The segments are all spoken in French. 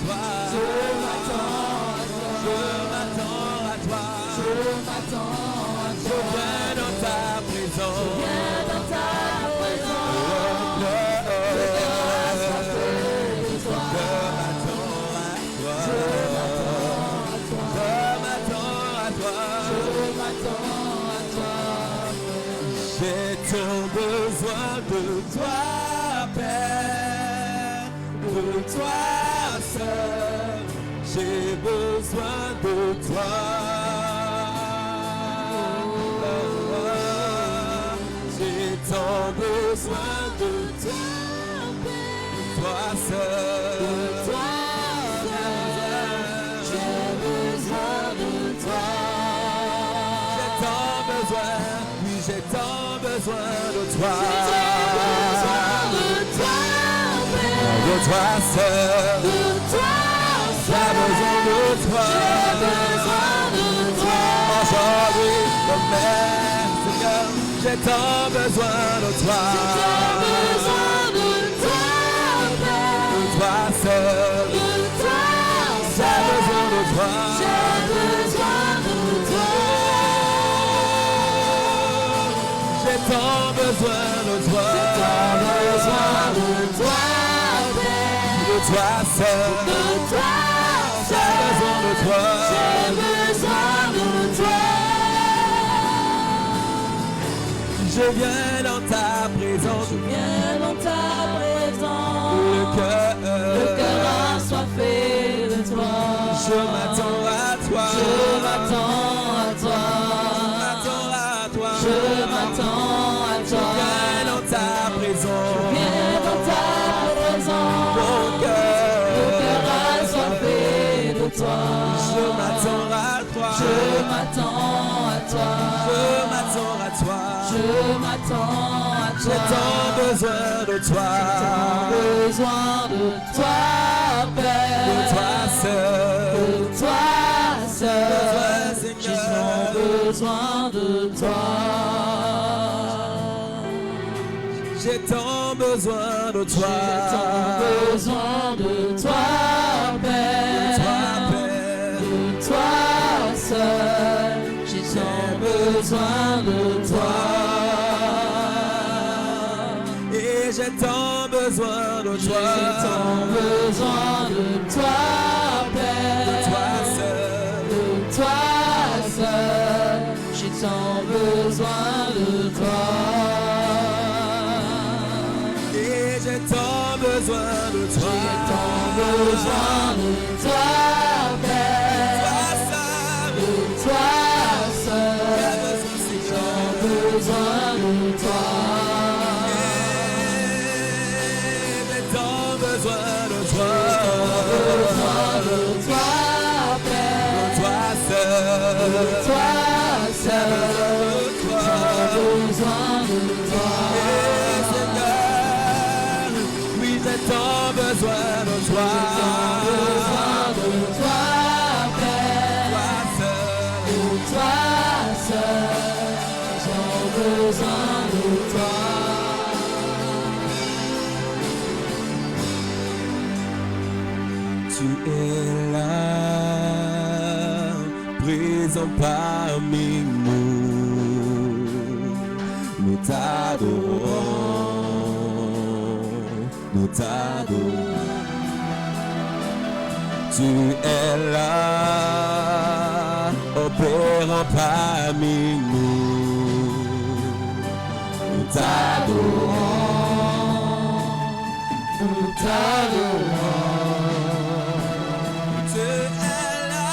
toi. Je m'attends à toi. Je viens dans ta présence. J'ai tant besoin de toi, Père, de toi seul. J'ai besoin de toi. J'ai tant besoin de toi, Père, de toi seul. J'ai besoin de toi. J'ai tant besoin. J'ai tant besoin de toi. De toi seul. J'ai besoin de toi. Aujourd'hui, demain, Seigneur, j'ai tant besoin de toi. De toi seul. J'ai besoin de toi. J'ai tant besoin de toi. De toi seul. J'ai besoin de toi. Je viens dans ta présence. Le cœur assoiffé de toi. Je m'attends à toi. Je m'attends à toi. Je m'attends à toi. Je viens dans ta présence. Mon cœur assoiffé de toi. Je m'attends à toi. Je m'attends à toi. J'ai tant besoin de toi. Père. De toi seul. J'ai tant besoin de toi. J'ai tant besoin de toi. Père. De toi seul. J'ai tant besoin de toi. Et j'ai tant besoin de toi. Père. De toi seul. J'ai tant besoin de toi. Et j'ai tant besoin de toi. Père. De toi seul. J'ai besoin de toi. J'ai tant besoin de toi. Père. De toi seul. J'ai besoin de toi. Seigneur, oui, j'ai tant besoin de toi. Père. Toi seul. J'ai besoin de toi. Tu es là, présent parmi nous. Nous t'adorons. Tu es là, opérant parmi nous. Nous t'adorons. Tu es là,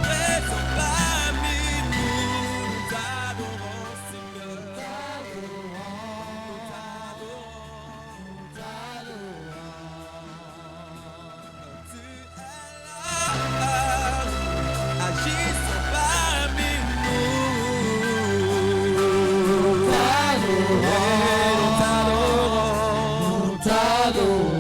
présent parmi nous. Nous t'adorons, Seigneur. Agissons parmi nous. Nous t'adorons.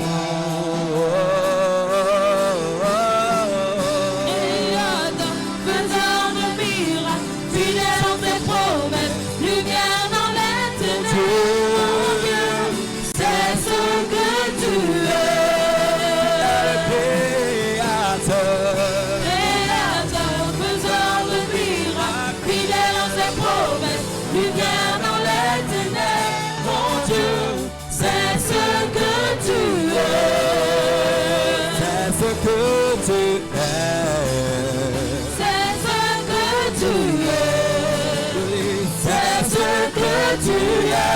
que tu es. C'est ce que tu es. C'est ce que tu es.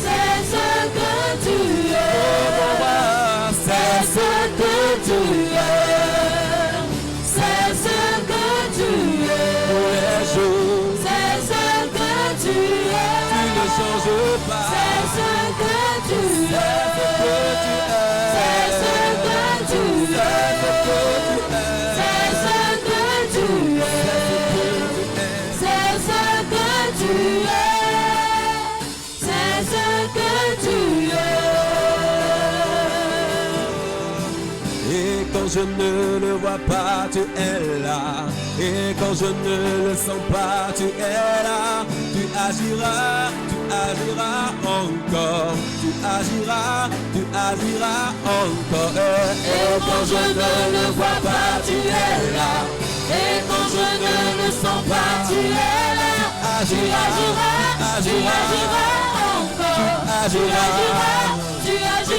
C'est ce que tu es. C'est ce que tu es. C'est ce que tu es. Tous les jours, C'est ce que tu es. tu ne changes pas. C'est ce que tu es. C'est ce que tu es. C'est ce que tu es. C'est ce que tu es. C'est ce que tu es. Et quand je ne le vois pas, tu es là. Et quand je ne le sens pas, tu es là. Tu agiras encore. Tu agiras encore. Et quand je ne le vois pas, tu es là. Et quand je ne le sens pas, tu es là. Tu agiras encore. Tu agiras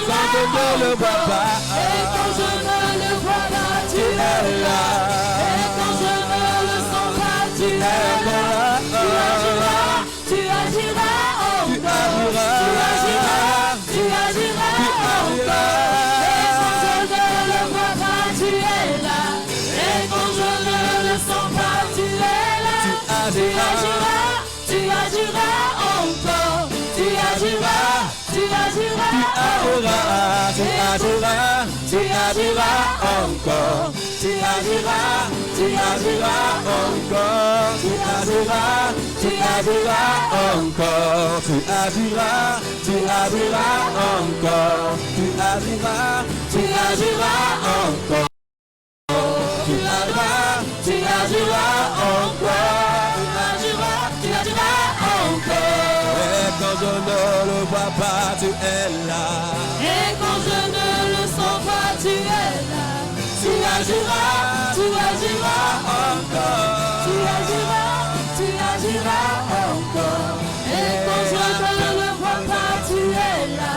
Quand je ne le vois pas, Et quand je ne le vois pas, tu es là. Et quand je ne le sens pas, tu es là. Tu agiras encore. Tu agiras encore. Et quand je ne le vois pas, tu es là. Et quand je ne le sens pas, tu es là. Tu agiras encore. Tu agiras encore. Tu agiras encore. Tu agiras encore. Tu agiras encore. Tu agiras encore. Tu agiras encore. Et quand je ne le vois pas, tu es là. Et quand je ne le sens pas, tu es là. Tu agiras encore. Tu agiras encore. Et quand je ne le vois pas, tu es là.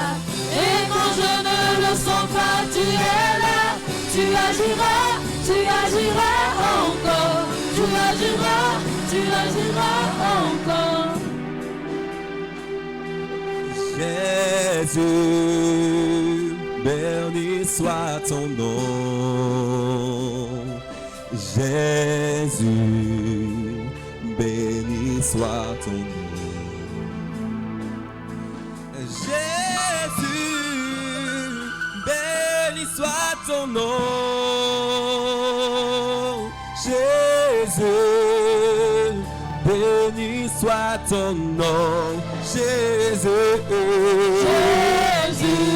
Et quand je ne le sens pas, tu es là. Tu agiras encore. Tu agiras encore. Jésus, béni soit ton nom. Jésus, béni soit ton nom. Jésus, béni soit ton nom. Jésus, béni soit ton nom. Jésus,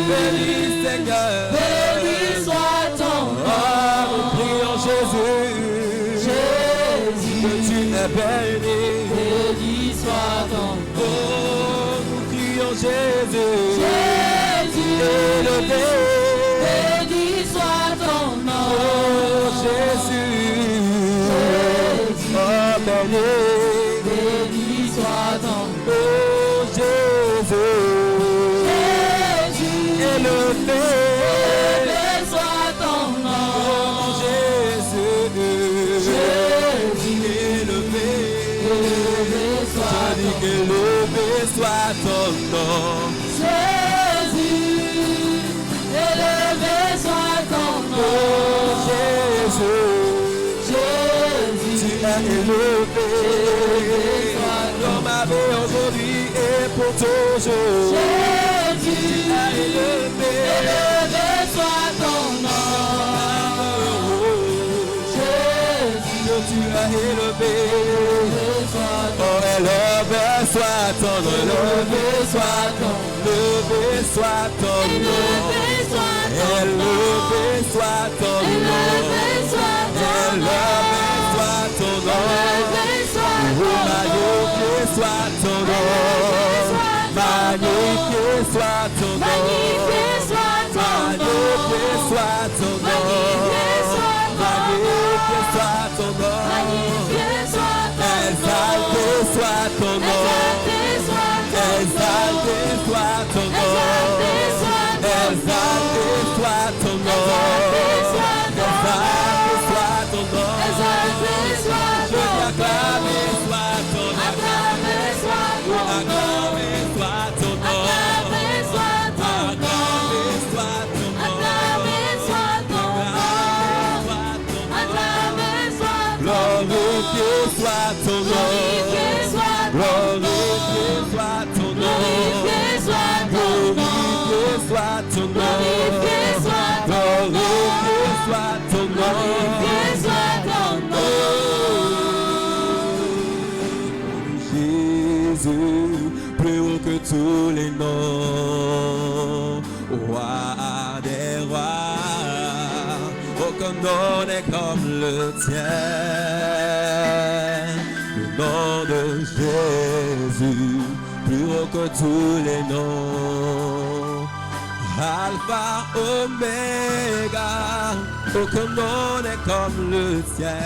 béni Seigneur, béni soit ton nom. Oh, nous prions Jésus, que tu es béni. Béni soit ton nom. Oh, nous crions Jésus, élevé. Béni soit ton nom. Oh, Jésus, oh, béni. Béni soit ton nom. Oh, Jésus, élevé. Élevé soit ton nom. Oh, Jésus, élevé. Élevé soit Je dis qu'élevé soit ton nom. Jésus. Élevé soit ton Oh, nom. Jésus, tu es élevé. Dans ma vie aujourd'hui et pour toujours. Jésus. Tu es élevé. Élevé soit ton nom. Jésus. Que tu as élevé. Élevé soit ton Oh, élevé soit ton nom. Élevé soit ton nom. Élevé soit ton nom. Élevé soit ton nom. Élevé soit ton nom. Élevé soit ton nom. Élevé soit ton nom. Élevé soit Oh, ton nom. magnifié soit ton nom. Magnifié soit ton nom. Magnifié soit ton nom. Magnifié soit ton nom. Magnifié soit ton nom. Magnifié soit ton nom. Magnifié soit ton nom. Exalté soit ton nom. Exalté soit ton nom. Exalté soit ton nom. Exalté soit ton nom. Exalté soit ton nom. Aucun nom n'est comme le tien. Le nom de Jésus, plus haut que tous les noms. Alpha, Oméga, aucun nom n'est comme le tien.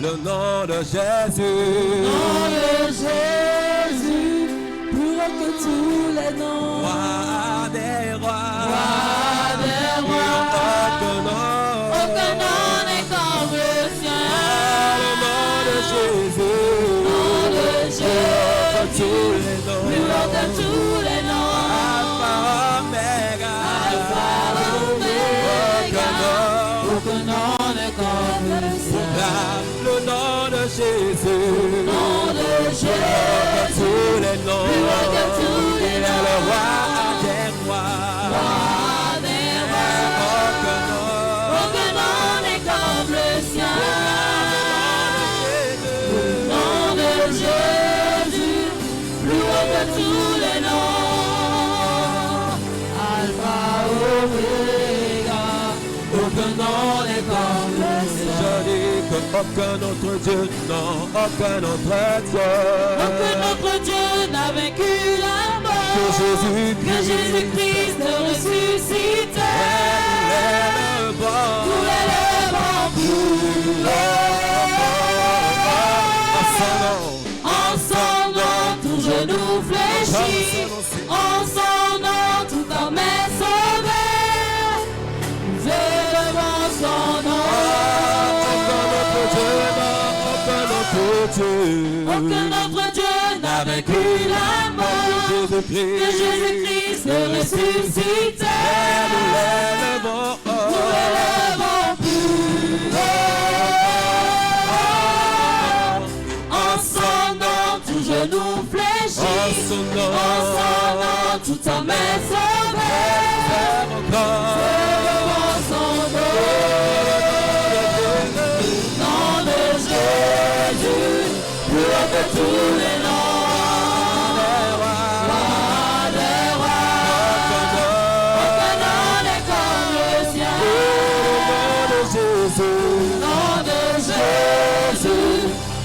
Le nom de Jésus. Nom de Jésus, plus haut que tous les noms. Roi des rois. Roi des rois. Aucun nom n'est comme le sien. Le nom de Jésus. Nom de Jésus, Tous les noms. plus haut que tous les noms. Alpha, Oméga. Alpha, Oméga. Aucun nom n'est comme le sien. Le nom de Jésus. Nom de Jésus, Tous les noms. plus haut que tous les Il est le noms. roi des rois. Roi des rois. Aucun nom. Aucun nom n'est comme le sien. Nom de Jésus, plus haut que tous les noms. Alpha, Oméga, aucun nom n'est comme le sien. Je dis qu'aucun autre Dieu, non, aucun autre Dieu. Aucun autre Dieu n'a vaincu la mort. Que Jésus-Christ. Que Jésus-Christ ne ressuscitait. Nous l'élevons plus haut. En son nom, tout genou fléchit. En son nom, tout homme est sauvé. Nous élevons son nom. Aucun autre Dieu n'a vaincu la mort. Que Jésus-Christ ne ressuscitait. Nous l'élevons plus haut. En son nom, tout genou fléchit. En son nom, tout homme est sauvé. Élevons son nom. Nom de Jésus, plus haut que tous les noms. Roi des rois. Aucun nom n'est comme le sien. Nom de Jésus,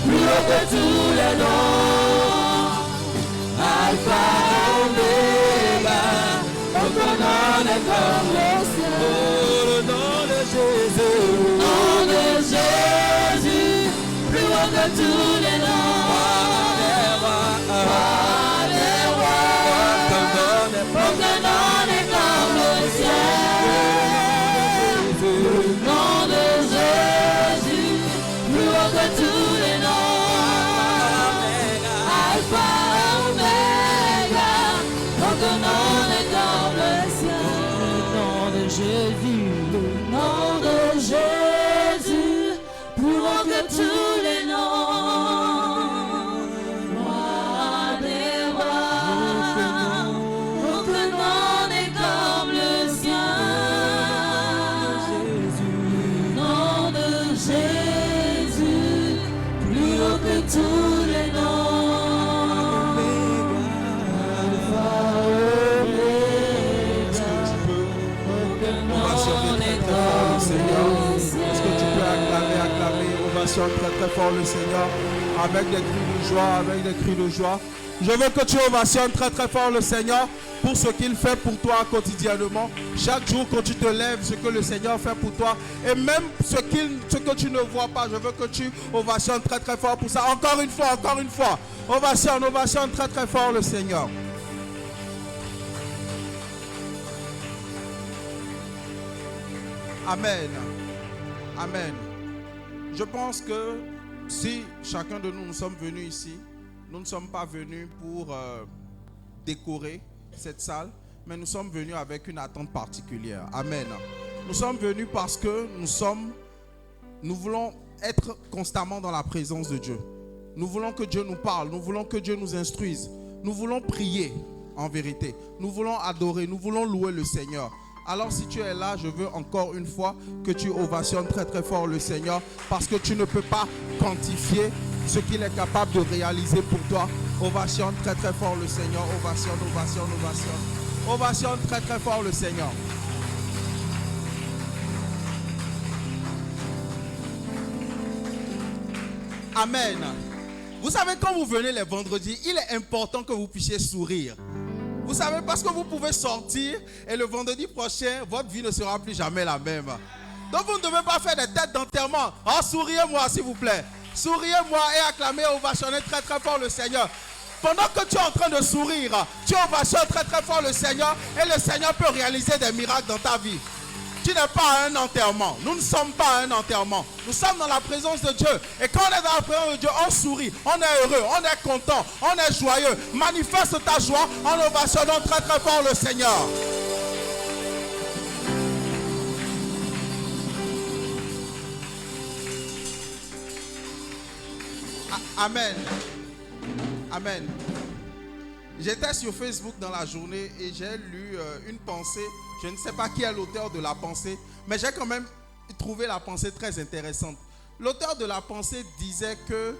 plus haut que tous les noms. Alpha, Oméga, aucun nom n'est comme le sien. Le nom de Jésus. Nom de Jésus, plus haut que tous les noms. Aucun nom n'est comme le sien. Le nom de Jésus, plus haut que tous les noms. Alpha, Oméga, aucun nom n'est comme le sien. Le nom de Jésus, le nom de Jésus, plus haut que tous les noms. Roi des rois, aucun nom n'est comme le sien. Nom de Jésus, plus haut que tous les noms. Alpha, Oméga, aucun nom n'est comme le Seigneur. Est-ce que tu peux acclamer, ovation très très fort le Seigneur, avec des cris de joie, avec des cris de joie. Je veux que tu ovationnes très très fort le Seigneur pour ce qu'il fait pour toi quotidiennement. Chaque jour quand tu te lèves, ce que le Seigneur fait pour toi. Et même ce que tu ne vois pas, je veux que tu ovationnes très très fort pour ça. Encore une fois, encore une fois. Ovationne très très fort le Seigneur. Amen. Amen. Je pense que si chacun de nous sommes venus ici, nous ne sommes pas venus pour décorer cette salle, mais nous sommes venus avec une attente particulière. Amen. Nous sommes venus parce que nous voulons être constamment dans la présence de Dieu. Nous voulons que Dieu nous parle, nous voulons que Dieu nous instruise. Nous voulons prier en vérité. Nous voulons adorer, nous voulons louer le Seigneur. Alors si tu es là, je veux encore une fois que tu ovationnes très très fort le Seigneur, parce que tu ne peux pas quantifier ce qu'il est capable de réaliser pour toi. Ovationne très très fort le Seigneur. Ovationne, ovationne, ovationne. Ovationne très très fort le Seigneur. Amen. Vous savez, quand vous venez les vendredis, il est important que vous puissiez sourire. Vous savez, parce que vous pouvez sortir et le vendredi prochain, votre vie ne sera plus jamais la même. Donc vous ne devez pas faire des têtes d'enterrement. Oh, souriez-moi s'il vous plaît. Souriez-moi et acclamez et ovationnez très très fort le Seigneur. Pendant que tu es en train de sourire, tu ovationnes très très fort le Seigneur et le Seigneur peut réaliser des miracles dans ta vie. Tu n'es pas à un enterrement. Nous ne sommes pas à un enterrement. Nous sommes dans la présence de Dieu. Et quand on est dans la présence de Dieu, on sourit, on est heureux, on est content, on est joyeux. Manifeste ta joie en ovationnant très très fort le Seigneur. Amen. Amen. J'étais sur Facebook dans la journée et j'ai lu une pensée. Je ne sais pas qui est l'auteur de la pensée, mais j'ai quand même trouvé la pensée très intéressante. L'auteur de la pensée disait que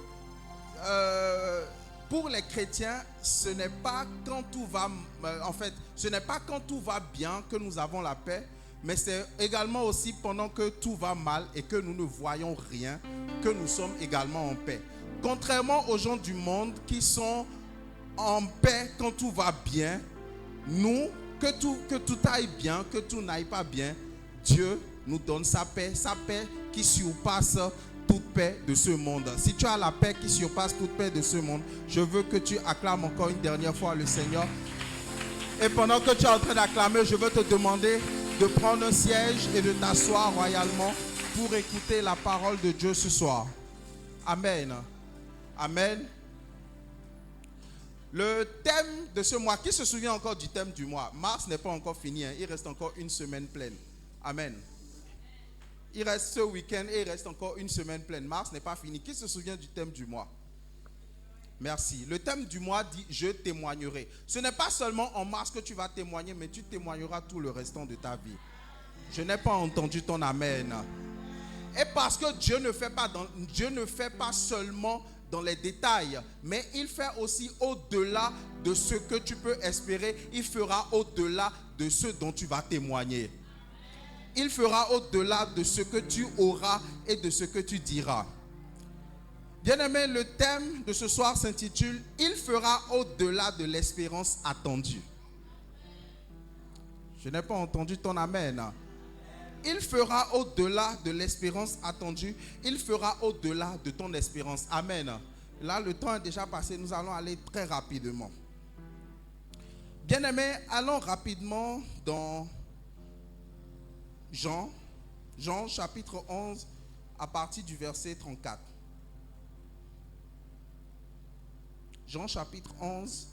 pour les chrétiens, ce n'est pas quand tout va, ce n'est pas quand tout va bien que nous avons la paix, mais c'est également aussi pendant que tout va mal et que nous ne voyons rien, que nous sommes également en paix. Contrairement aux gens du monde qui sont en paix quand tout va bien, nous, que tout aille bien, que tout n'aille pas bien, Dieu nous donne sa paix qui surpasse toute paix de ce monde. Si tu as la paix qui surpasse toute paix de ce monde, je veux que tu acclames encore une dernière fois le Seigneur. Et pendant que tu es en train d'acclamer, je veux te demander de prendre un siège et de t'asseoir royalement pour écouter la parole de Dieu ce soir. Amen. Amen. Le thème de ce mois, qui se souvient encore du thème du mois? Mars n'est pas encore fini, hein. Il reste encore une semaine pleine. Amen. Il reste ce week-end et il reste encore une semaine pleine. Mars n'est pas fini. Qui se souvient du thème du mois? Merci. Le thème du mois dit « Je témoignerai ». Ce n'est pas seulement en mars que tu vas témoigner, mais tu témoigneras tout le restant de ta vie. Je n'ai pas entendu ton amen. Et parce que Dieu ne fait pas seulement dans les détails, mais il fait aussi au-delà de ce que tu peux espérer. Il fera au-delà de ce dont tu vas témoigner. Il fera au-delà de ce que tu auras et de ce que tu diras. Bien-aimé, le thème de ce soir s'intitule « Il fera au-delà de l'espérance attendue ». Je n'ai pas entendu ton amen. Il fera au-delà de l'espérance attendue. Il fera au-delà de ton espérance. Amen. Là, le temps est déjà passé. Nous allons aller très rapidement. Bien-aimés, allons rapidement dans Jean chapitre 11 à partir du verset 34. Jean chapitre 11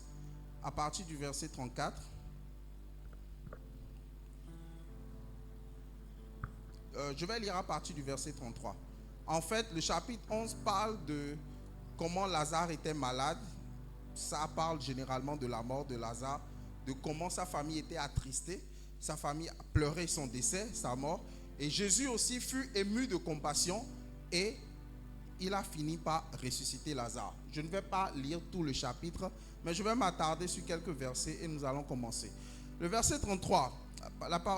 à partir du verset 34. Je vais lire à partir du verset 33. En fait, le chapitre 11 parle de comment Lazare était malade. Ça parle généralement de la mort de Lazare, de comment sa famille était attristée. Sa famille pleurait son décès, sa mort. Et Jésus aussi fut ému de compassion et il a fini par ressusciter Lazare. Je ne vais pas lire tout le chapitre, mais je vais m'attarder sur quelques versets et nous allons commencer. Le verset 33.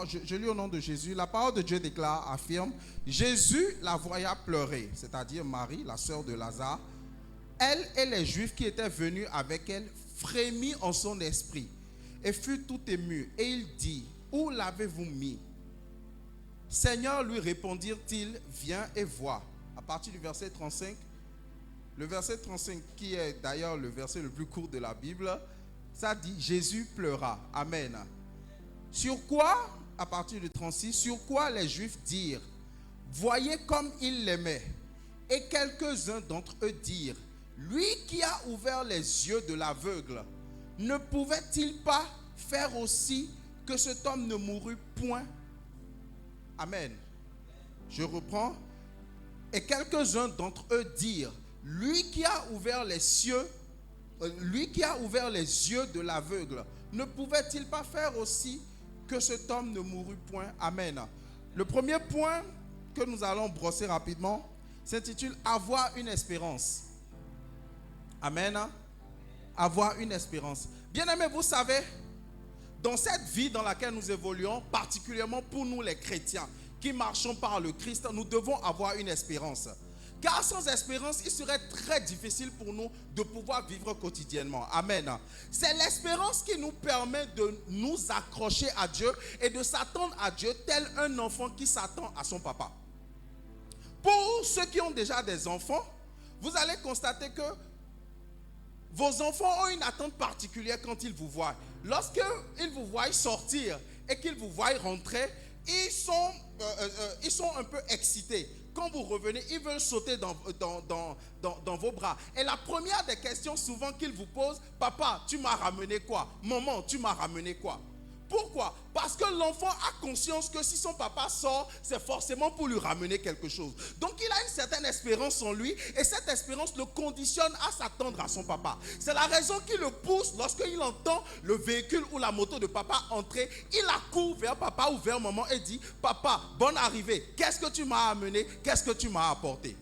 Je lis au nom de Jésus. La parole de Dieu affirme: Jésus la voya pleurer, c'est-à-dire Marie, la sœur de Lazare. Elle et les Juifs qui étaient venus avec elle frémit en son esprit et fut tout ému. Et il dit: Où l'avez-vous mis? Seigneur, lui répondirent-ils, viens et vois. À partir du verset 35, le verset 35 qui est d'ailleurs le verset le plus court de la Bible, ça dit: Jésus pleura. Amen. Sur quoi, à partir du 36, sur quoi les Juifs dirent: Voyez comme il l'aimait. Et quelques-uns d'entre eux dirent: Lui qui a ouvert les yeux de l'aveugle, ne pouvait-il pas faire aussi que cet homme ne mourût point? Amen. Je reprends. Et quelques-uns d'entre eux dirent: Lui qui a ouvert les yeux de l'aveugle, ne pouvait-il pas faire aussi que cet homme ne mourût point? Amen. Le premier point que nous allons brosser rapidement s'intitule avoir une espérance. Amen. Avoir une espérance. Bien-aimés, vous savez, dans cette vie dans laquelle nous évoluons, particulièrement pour nous les chrétiens qui marchons par le Christ, nous devons avoir une espérance. Car sans espérance, il serait très difficile pour nous de pouvoir vivre quotidiennement. Amen. C'est l'espérance qui nous permet de nous accrocher à Dieu et de s'attendre à Dieu tel un enfant qui s'attend à son papa. Pour ceux qui ont déjà des enfants, vous allez constater que vos enfants ont une attente particulière quand ils vous voient. Lorsqu'ils vous voient sortir et qu'ils vous voient rentrer, ils sont un peu excités. Quand vous revenez, ils veulent sauter dans vos bras. Et la première des questions souvent qu'ils vous posent, papa, tu m'as ramené quoi? Maman, tu m'as ramené quoi? Pourquoi? Parce que l'enfant a conscience que si son papa sort, c'est forcément pour lui ramener quelque chose. Donc il a une certaine espérance en lui et cette espérance le conditionne à s'attendre à son papa. C'est la raison qui le pousse lorsqu'il entend le véhicule ou la moto de papa entrer. Il accourt vers papa ou vers maman et dit, papa, bonne arrivée, qu'est-ce que tu m'as amené? Qu'est-ce que tu m'as apporté?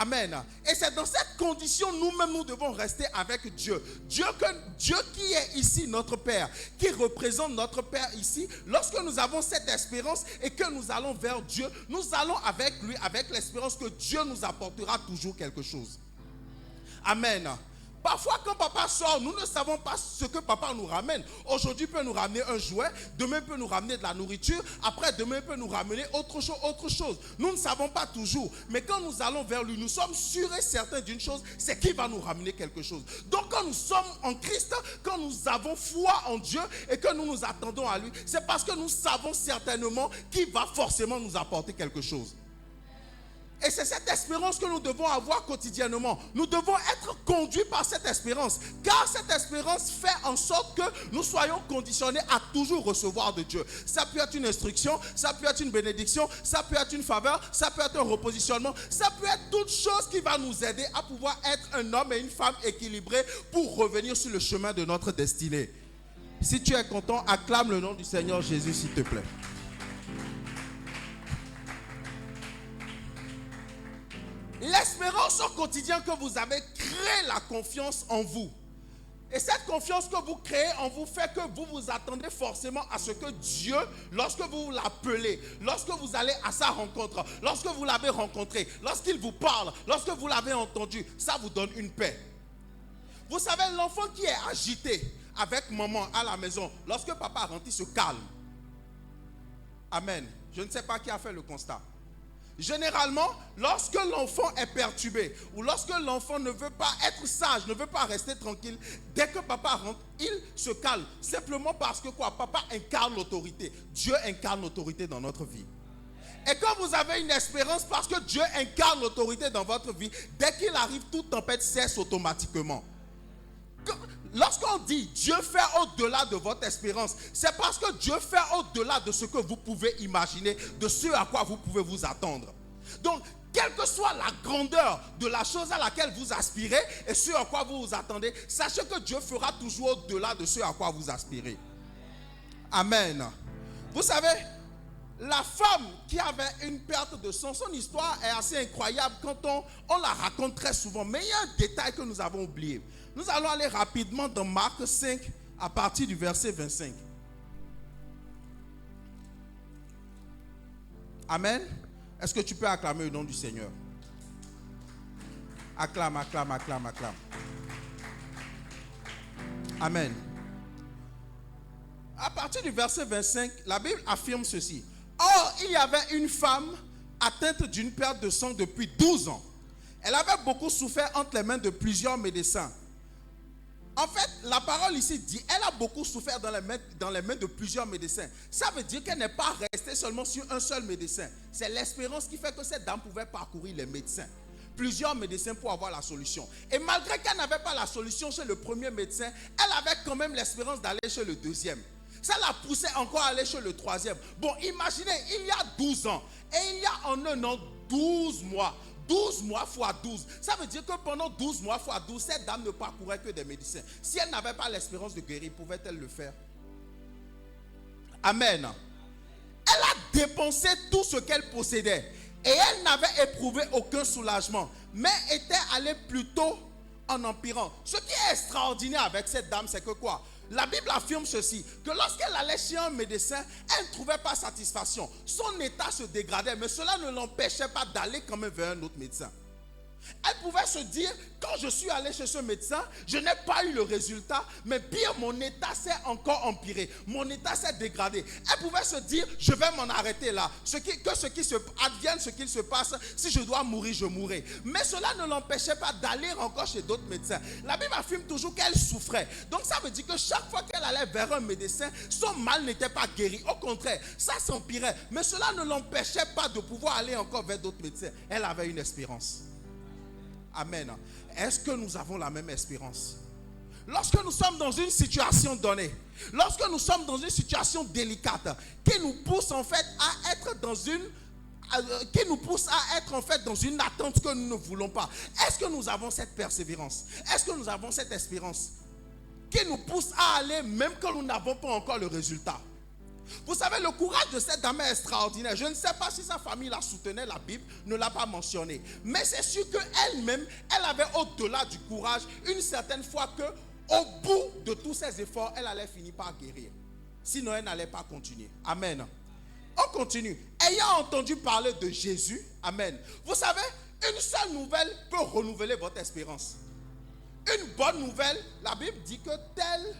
Amen. Et c'est dans cette condition, nous-mêmes, nous devons rester avec Dieu. Dieu qui est ici, notre Père, qui représente notre Père ici. Lorsque nous avons cette espérance et que nous allons vers Dieu, nous allons avec lui, avec l'espérance que Dieu nous apportera toujours quelque chose. Amen. Parfois, quand papa sort, nous ne savons pas ce que papa nous ramène. Aujourd'hui, il peut nous ramener un jouet. Demain, il peut nous ramener de la nourriture. Après, demain, il peut nous ramener autre chose. Nous ne savons pas toujours. Mais quand nous allons vers lui, nous sommes sûrs et certains d'une chose, c'est qu'il va nous ramener quelque chose. Donc, quand nous sommes en Christ, quand nous avons foi en Dieu et que nous nous attendons à lui, c'est parce que nous savons certainement qu'il va forcément nous apporter quelque chose. Et c'est cette espérance que nous devons avoir quotidiennement. Nous devons être conduits par cette espérance. Car cette espérance fait en sorte que nous soyons conditionnés à toujours recevoir de Dieu. Ça peut être une instruction, ça peut être une bénédiction, ça peut être une faveur, ça peut être un repositionnement. Ça peut être toute chose qui va nous aider à pouvoir être un homme et une femme équilibrés pour revenir sur le chemin de notre destinée. Si tu es content, acclame le nom du Seigneur Jésus, s'il te plaît. L'espérance au quotidien que vous avez crée la confiance en vous. Et cette confiance que vous créez en vous fait que vous vous attendez forcément à ce que Dieu, lorsque vous l'appelez, lorsque vous allez à sa rencontre, lorsque vous l'avez rencontré, lorsqu'il vous parle, lorsque vous l'avez entendu, ça vous donne une paix. Vous savez, l'enfant qui est agité avec maman à la maison, lorsque papa rentre, il se calme. Amen. Je ne sais pas qui a fait le constat. Généralement, lorsque l'enfant est perturbé ou lorsque l'enfant ne veut pas être sage, ne veut pas rester tranquille, dès que papa rentre, il se calme. Simplement parce que quoi? Papa incarne l'autorité. Dieu incarne l'autorité dans notre vie. Et quand vous avez une espérance parce que Dieu incarne l'autorité dans votre vie, dès qu'il arrive, toute tempête cesse automatiquement. Lorsqu'on dit Dieu fait au-delà de votre espérance, c'est parce que Dieu fait au-delà de ce que vous pouvez imaginer, de ce à quoi vous pouvez vous attendre. Donc, quelle que soit la grandeur de la chose à laquelle vous aspirez et ce à quoi vous vous attendez, sachez que Dieu fera toujours au-delà de ce à quoi vous aspirez. Amen. Vous savez, la femme qui avait une perte de sang, son histoire est assez incroyable quand on la raconte très souvent. Mais il y a un détail que nous avons oublié. Nous allons aller rapidement dans Marc 5 à partir du verset 25. Amen. Est-ce que tu peux acclamer le nom du Seigneur? Acclame, acclame, acclame, acclame. Amen. À partir du verset 25, la Bible affirme ceci. Or, il y avait une femme atteinte d'une perte de sang depuis 12 ans. Elle avait beaucoup souffert entre les mains de plusieurs médecins. En fait, la parole ici dit, elle a beaucoup souffert dans les mains de plusieurs médecins. Ça veut dire qu'elle n'est pas restée seulement sur un seul médecin. C'est l'espérance qui fait que cette dame pouvait parcourir les médecins. Plusieurs médecins pour avoir la solution. Et malgré qu'elle n'avait pas la solution chez le premier médecin, elle avait quand même l'espérance d'aller chez le deuxième. Ça la poussait encore à aller chez le troisième. Bon, imaginez, il y a 12 ans et il y a en un an 12 mois. 12 mois fois 12. Ça veut dire que pendant 12 mois fois 12, cette dame ne parcourait que des médecins. Si elle n'avait pas l'espérance de guérir, pouvait-elle le faire? Amen. Elle a dépensé tout ce qu'elle possédait. Et elle n'avait éprouvé aucun soulagement. Mais était allée plutôt en empirant. Ce qui est extraordinaire avec cette dame, c'est que quoi? La Bible affirme ceci, que lorsqu'elle allait chez un médecin, elle ne trouvait pas satisfaction. Son état se dégradait, mais cela ne l'empêchait pas d'aller quand même vers un autre médecin. Elle pouvait se dire, quand je suis allé chez ce médecin, je n'ai pas eu le résultat, mais pire, mon état s'est encore empiré, mon état s'est dégradé. Elle pouvait se dire, je vais m'en arrêter là, advienne ce qu'il se passe, si je dois mourir, je mourrai. Mais cela ne l'empêchait pas d'aller encore chez d'autres médecins. La Bible affirme toujours qu'elle souffrait. Donc ça veut dire que chaque fois qu'elle allait vers un médecin, son mal n'était pas guéri. Au contraire, ça s'empirait. Mais cela ne l'empêchait pas de pouvoir aller encore vers d'autres médecins. Elle avait une espérance. Amen. Est-ce que nous avons la même espérance? Lorsque nous sommes dans une situation donnée, lorsque nous sommes dans une situation délicate, qui nous pousse en fait à être dans une attente que nous ne voulons pas, est-ce que nous avons cette persévérance? Est-ce que nous avons cette espérance qui nous pousse à aller même quand nous n'avons pas encore le résultat? Vous savez, le courage de cette dame est extraordinaire. Je ne sais pas si sa famille la soutenait, la Bible ne l'a pas mentionné. Mais c'est sûr qu'elle-même, elle avait au-delà du courage une certaine foi qu'au bout de tous ses efforts, elle allait finir par guérir. Sinon, elle n'allait pas continuer. Amen. On continue. Ayant entendu parler de Jésus, amen. Vous savez, une seule nouvelle peut renouveler votre espérance. Une bonne nouvelle, la Bible dit que telle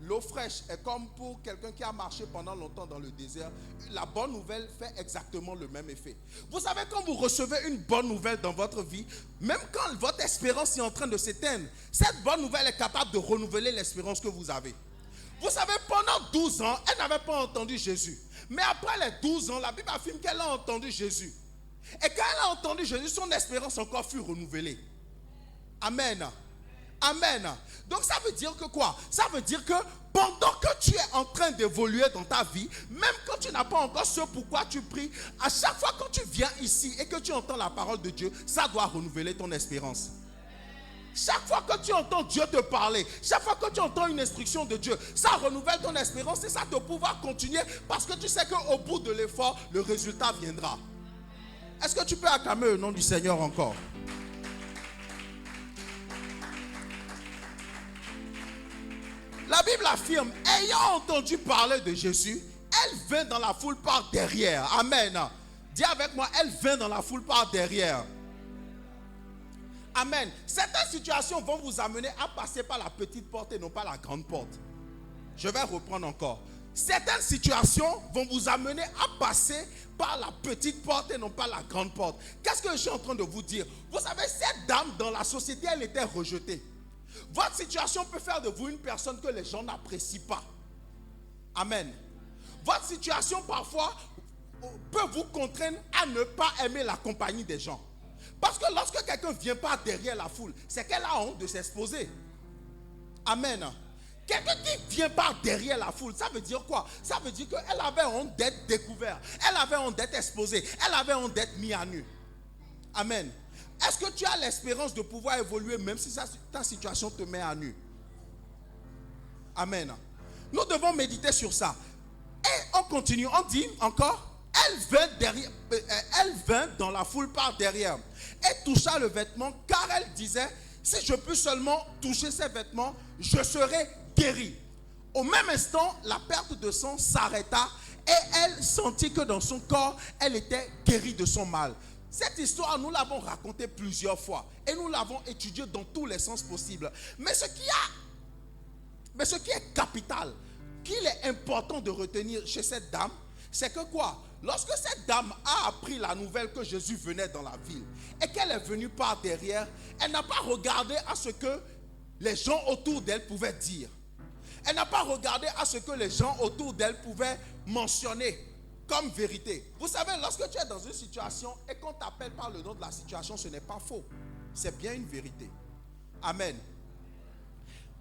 l'eau fraîche est comme pour quelqu'un qui a marché pendant longtemps dans le désert. La bonne nouvelle fait exactement le même effet. Vous savez, quand vous recevez une bonne nouvelle dans votre vie, même quand votre espérance est en train de s'éteindre, cette bonne nouvelle est capable de renouveler l'espérance que vous avez. Vous savez, pendant 12 ans, elle n'avait pas entendu Jésus. Mais après les 12 ans, la Bible affirme qu'elle a entendu Jésus. Et quand elle a entendu Jésus, son espérance encore fut renouvelée. Amen. Amen. Donc ça veut dire que quoi? Ça veut dire que pendant que tu es en train d'évoluer dans ta vie, même quand tu n'as pas encore ce pourquoi tu pries, à chaque fois que tu viens ici et que tu entends la parole de Dieu, ça doit renouveler ton espérance. Chaque fois que tu entends Dieu te parler, chaque fois que tu entends une instruction de Dieu, ça renouvelle ton espérance et ça te pouvoir continuer parce que tu sais qu'au bout de l'effort, le résultat viendra. Est-ce que tu peux acclamer le nom du Seigneur encore? La Bible affirme, ayant entendu parler de Jésus, elle vint dans la foule par derrière. Amen. Dis avec moi, elle vint dans la foule par derrière. Amen. Certaines situations vont vous amener à passer par la petite porte et non pas la grande porte. Je vais reprendre encore. Certaines situations vont vous amener à passer par la petite porte et non pas la grande porte. Qu'est-ce que je suis en train de vous dire? Vous savez, cette dame dans la société, elle était rejetée. Votre situation peut faire de vous une personne que les gens n'apprécient pas. Amen. Votre situation parfois peut vous contraindre à ne pas aimer la compagnie des gens. Parce que lorsque quelqu'un vient par derrière la foule, c'est qu'elle a honte de s'exposer. Amen. Quelqu'un qui vient par derrière la foule, ça veut dire quoi? Ça veut dire qu'elle avait honte d'être découverte. Elle avait honte d'être exposée. Elle avait honte d'être mise à nu. Amen. Est-ce que tu as l'espérance de pouvoir évoluer même si ta situation te met à nu? Amen. Nous devons méditer sur ça. Et on continue, on dit encore, elle vint dans la foule par derrière et toucha le vêtement car elle disait, si je peux seulement toucher ses vêtements, je serai guérie. Au même instant, la perte de sang s'arrêta et elle sentit que dans son corps, elle était guérie de son mal. Cette histoire, nous l'avons racontée plusieurs fois et nous l'avons étudiée dans tous les sens possibles. Mais ce qui est capital, qu'il est important de retenir chez cette dame, c'est que quoi? Lorsque cette dame a appris la nouvelle que Jésus venait dans la ville et qu'elle est venue par derrière, elle n'a pas regardé à ce que les gens autour d'elle pouvaient dire. Elle n'a pas regardé à ce que les gens autour d'elle pouvaient mentionner comme vérité. Vous savez, lorsque tu es dans une situation et qu'on t'appelle par le nom de la situation, ce n'est pas faux. C'est bien une vérité. Amen.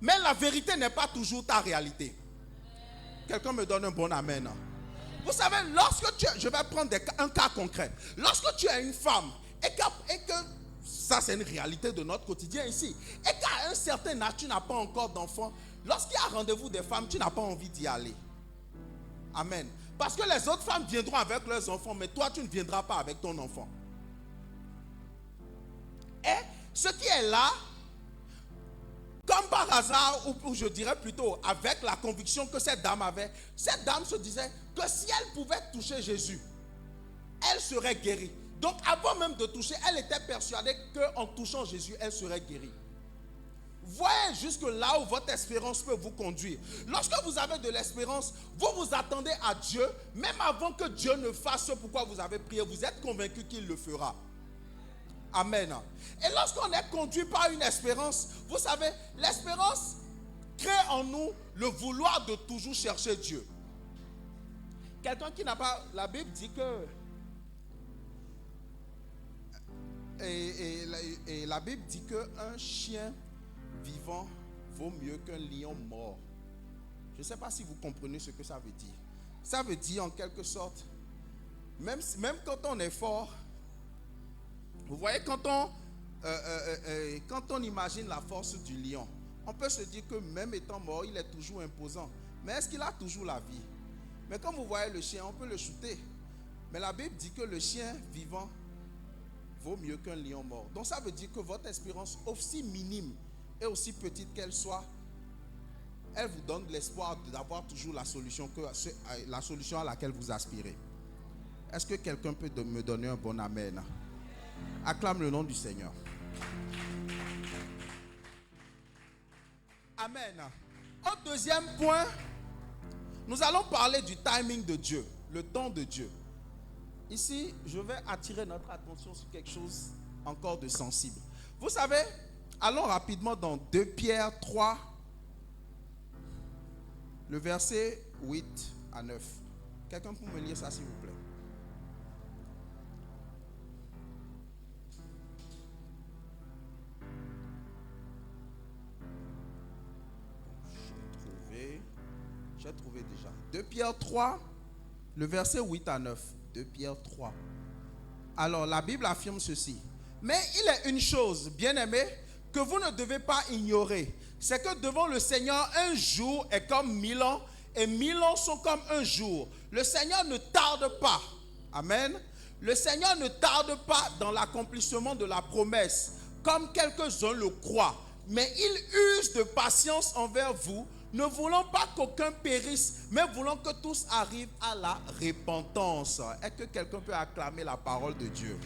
Mais la vérité n'est pas toujours ta réalité. Quelqu'un me donne un bon amen. Vous savez, je vais prendre un cas concret. Lorsque tu es une femme et que ça c'est une réalité de notre quotidien ici, et qu'à un certain âge tu n'as pas encore d'enfant, lorsqu'il y a rendez-vous des femmes, tu n'as pas envie d'y aller. Amen. Parce que les autres femmes viendront avec leurs enfants, mais toi tu ne viendras pas avec ton enfant. Et ce qui est là, que comme par hasard, ou je dirais plutôt avec la conviction que cette dame avait, cette dame se disait que si elle pouvait toucher Jésus, elle serait guérie. Donc avant même de toucher, elle était persuadée qu'en touchant Jésus, elle serait guérie. Voyez jusque là où votre espérance peut vous conduire. Lorsque vous avez de l'espérance, vous vous attendez à Dieu, même avant que Dieu ne fasse ce pourquoi vous avez prié, vous êtes convaincu qu'il le fera. Amen. Et lorsqu'on est conduit par une espérance, vous savez, l'espérance crée en nous le vouloir de toujours chercher Dieu. Quelqu'un qui n'a pas... La Bible dit que... Et la Bible dit qu'un chien vivant vaut mieux qu'un lion mort. Je ne sais pas si vous comprenez ce que ça veut dire. Ça veut dire en quelque sorte, même quand on est fort, vous voyez, quand on imagine la force du lion, on peut se dire que même étant mort, il est toujours imposant. Mais est-ce qu'il a toujours la vie? Mais quand vous voyez le chien, on peut le shooter. Mais la Bible dit que le chien vivant vaut mieux qu'un lion mort. Donc ça veut dire que votre espérance, aussi minime et aussi petite qu'elle soit, elle vous donne l'espoir d'avoir toujours la solution à laquelle vous aspirez. Est-ce que quelqu'un peut me donner un bon amen? Acclame le nom du Seigneur. Amen. Au deuxième point, nous allons parler du timing de Dieu, le temps de Dieu. Ici, je vais attirer notre attention sur quelque chose encore de sensible. Vous savez, allons rapidement dans 2 Pierre 3, le verset 8 à 9. Quelqu'un peut me lire ça, s'il vous plaît? J'ai trouvé déjà. 2 Pierre 3, le verset 8 à 9. 2 Pierre 3. Alors, la Bible affirme ceci. Mais il est une chose, bien-aimés, que vous ne devez pas ignorer. C'est que devant le Seigneur, un jour est comme 1000 ans, et 1000 ans sont comme un jour. Le Seigneur ne tarde pas. Amen. Le Seigneur ne tarde pas dans l'accomplissement de la promesse, comme quelques-uns le croient. Mais il use de patience envers vous, ne voulant pas qu'aucun périsse, mais voulant que tous arrivent à la repentance. Est-ce que quelqu'un peut acclamer la parole de Dieu?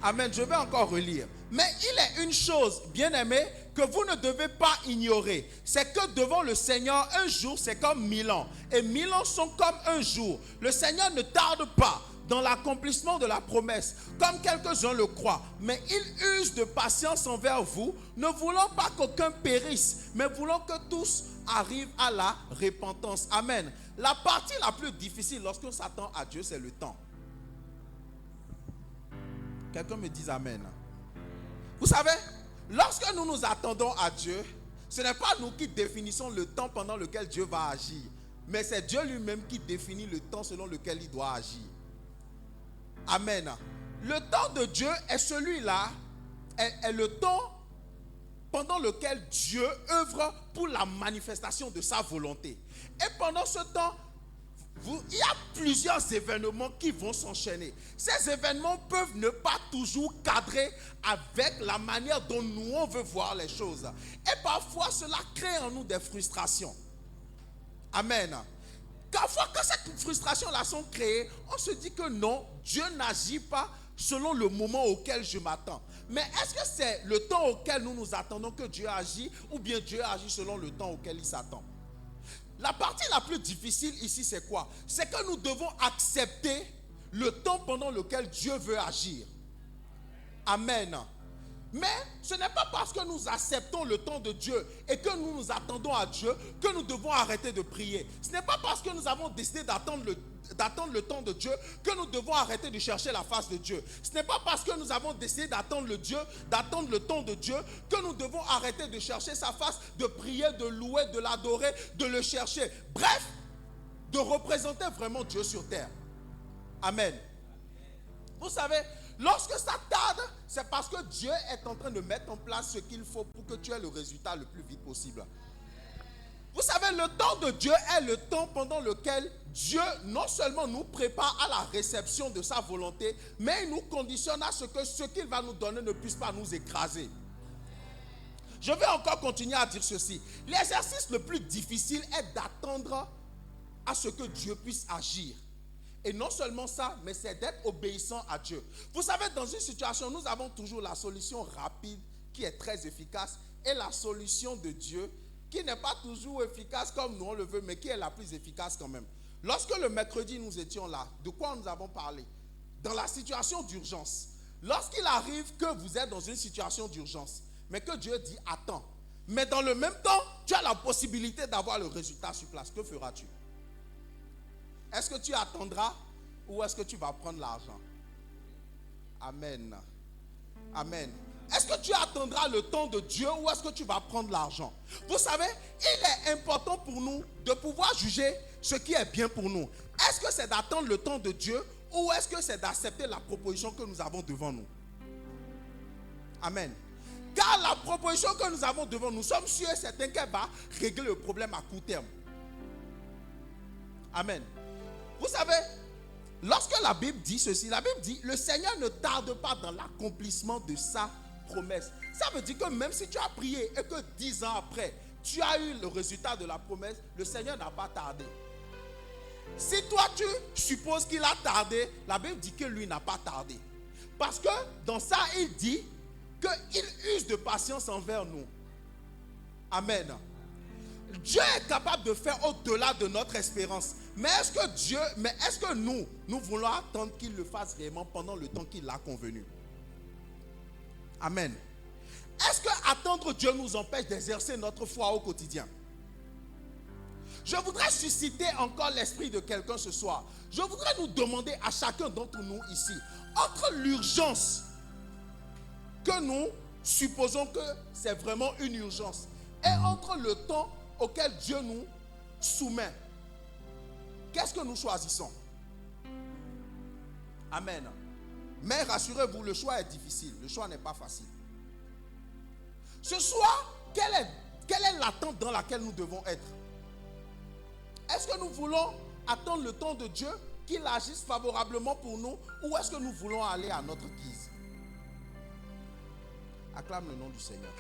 Amen. Je vais encore relire. Mais il est une chose, bien-aimés, que vous ne devez pas ignorer. C'est que devant le Seigneur, un jour, c'est comme 1000 ans. Et 1000 ans sont comme un jour. Le Seigneur ne tarde pas dans l'accomplissement de la promesse, comme quelques-uns le croient. Mais il use de patience envers vous, ne voulant pas qu'aucun périsse, mais voulant que tous arrivent à la repentance. Amen. La partie la plus difficile lorsqu'on s'attend à Dieu, c'est le temps. Quelqu'un me dise amen. Vous savez, lorsque nous nous attendons à Dieu, ce n'est pas nous qui définissons le temps pendant lequel Dieu va agir, mais c'est Dieu lui-même qui définit le temps selon lequel il doit agir. Amen. Le temps de Dieu est celui-là, est le temps pendant lequel Dieu œuvre pour la manifestation de sa volonté. Et pendant ce temps, il y a plusieurs événements qui vont s'enchaîner. Ces événements peuvent ne pas toujours cadrer avec la manière dont nous on veut voir les choses. Et parfois, cela crée en nous des frustrations. Amen. Parfois, quand cette frustration-là sont créées, on se dit que non, Dieu n'agit pas selon le moment auquel je m'attends. Mais est-ce que c'est le temps auquel nous nous attendons que Dieu agit, ou bien Dieu agit selon le temps auquel il s'attend? La partie la plus difficile ici, c'est quoi? C'est que nous devons accepter le temps pendant lequel Dieu veut agir. Amen. Mais ce n'est pas parce que nous acceptons le temps de Dieu et que nous nous attendons à Dieu que nous devons arrêter de prier. Ce n'est pas parce que nous avons décidé d'attendre le temps de Dieu que nous devons arrêter de chercher la face de Dieu. Ce n'est pas parce que nous avons décidé d'attendre le temps de Dieu que nous devons arrêter de chercher sa face, de prier, de louer, de l'adorer, de le chercher. Bref, de représenter vraiment Dieu sur terre. Amen. Vous savez, lorsque ça tarde, c'est parce que Dieu est en train de mettre en place ce qu'il faut pour que tu aies le résultat le plus vite possible. Vous savez, le temps de Dieu est le temps pendant lequel Dieu non seulement nous prépare à la réception de sa volonté, mais il nous conditionne à ce que ce qu'il va nous donner ne puisse pas nous écraser. Je vais encore continuer à dire ceci. L'exercice le plus difficile est d'attendre à ce que Dieu puisse agir. Et non seulement ça, mais c'est d'être obéissant à Dieu. Vous savez, dans une situation, nous avons toujours la solution rapide qui est très efficace et la solution de Dieu qui n'est pas toujours efficace comme nous on le veut, mais qui est la plus efficace quand même. Lorsque le mercredi nous étions là, de quoi nous avons parlé? Dans la situation d'urgence. Lorsqu'il arrive que vous êtes dans une situation d'urgence, mais que Dieu dit attends. Mais dans le même temps, tu as la possibilité d'avoir le résultat sur place. Que feras-tu? Est-ce que tu attendras ou est-ce que tu vas prendre l'argent? Amen. Amen. Est-ce que tu attendras le temps de Dieu ou est-ce que tu vas prendre l'argent? Vous savez, il est important pour nous de pouvoir juger ce qui est bien pour nous. Est-ce que c'est d'attendre le temps de Dieu ou est-ce que c'est d'accepter la proposition que nous avons devant nous? Amen. Car la proposition que nous avons devant nous, sommes sûrs et certains qu'elle va régler le problème à court terme. Amen. Vous savez, lorsque la Bible dit ceci, la Bible dit, le Seigneur ne tarde pas dans l'accomplissement de sa promesse. Ça veut dire que même si tu as prié et que 10 ans après, tu as eu le résultat de la promesse, le Seigneur n'a pas tardé. Si toi tu supposes qu'il a tardé, la Bible dit que lui n'a pas tardé. Parce que dans ça, il dit qu'il use de patience envers nous. Amen. Dieu est capable de faire au-delà de notre espérance. Mais est-ce que nous voulons attendre qu'il le fasse réellement pendant le temps qu'il a convenu? Amen. Est-ce que attendre Dieu nous empêche d'exercer notre foi au quotidien? Je voudrais susciter encore l'esprit de quelqu'un ce soir. Je voudrais nous demander à chacun d'entre nous ici, entre l'urgence que nous supposons que c'est vraiment une urgence et entre le temps auquel Dieu nous soumet, qu'est-ce que nous choisissons? Amen. Mais rassurez-vous, le choix est difficile. Le choix n'est pas facile. Ce soir, quelle est l'attente dans laquelle nous devons être? Est-ce que nous voulons attendre le temps de Dieu, qu'il agisse favorablement pour nous, ou est-ce que nous voulons aller à notre guise? Acclame le nom du Seigneur.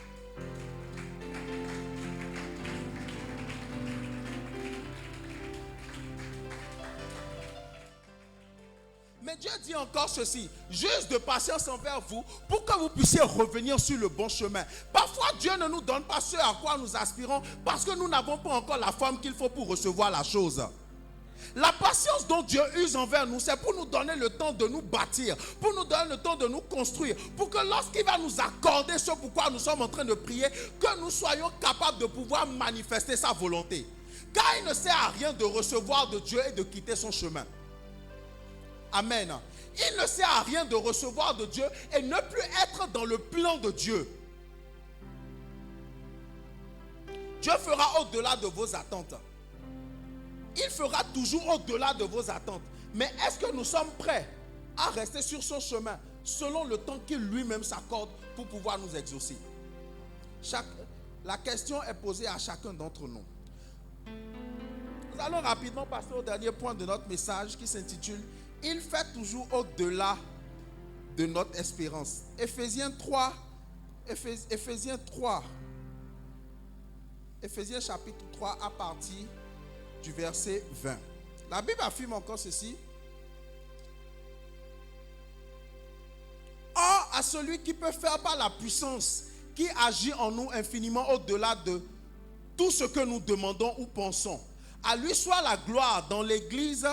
Mais Dieu dit encore ceci, juste de patience envers vous, pour que vous puissiez revenir sur le bon chemin. Parfois, Dieu ne nous donne pas ce à quoi nous aspirons, parce que nous n'avons pas encore la forme qu'il faut pour recevoir la chose. La patience dont Dieu use envers nous, c'est pour nous donner le temps de nous bâtir, pour nous donner le temps de nous construire, pour que lorsqu'il va nous accorder ce pourquoi nous sommes en train de prier, que nous soyons capables de pouvoir manifester sa volonté. Car il ne sert à rien de recevoir de Dieu et de quitter son chemin. Amen. Il ne sert à rien de recevoir de Dieu et ne plus être dans le plan de Dieu. Dieu fera au-delà de vos attentes. Il fera toujours au-delà de vos attentes. Mais est-ce que nous sommes prêts à rester sur son chemin selon le temps qu'il lui-même s'accorde pour pouvoir nous exaucer? La question est posée à chacun d'entre nous. Nous allons rapidement passer au dernier point de notre message qui s'intitule « Il fait toujours au-delà de notre espérance ». Éphésiens chapitre 3 à partir du verset 20. La Bible affirme encore ceci. Or, à celui qui peut faire par la puissance qui agit en nous infiniment au-delà de tout ce que nous demandons ou pensons, à lui soit la gloire dans l'Église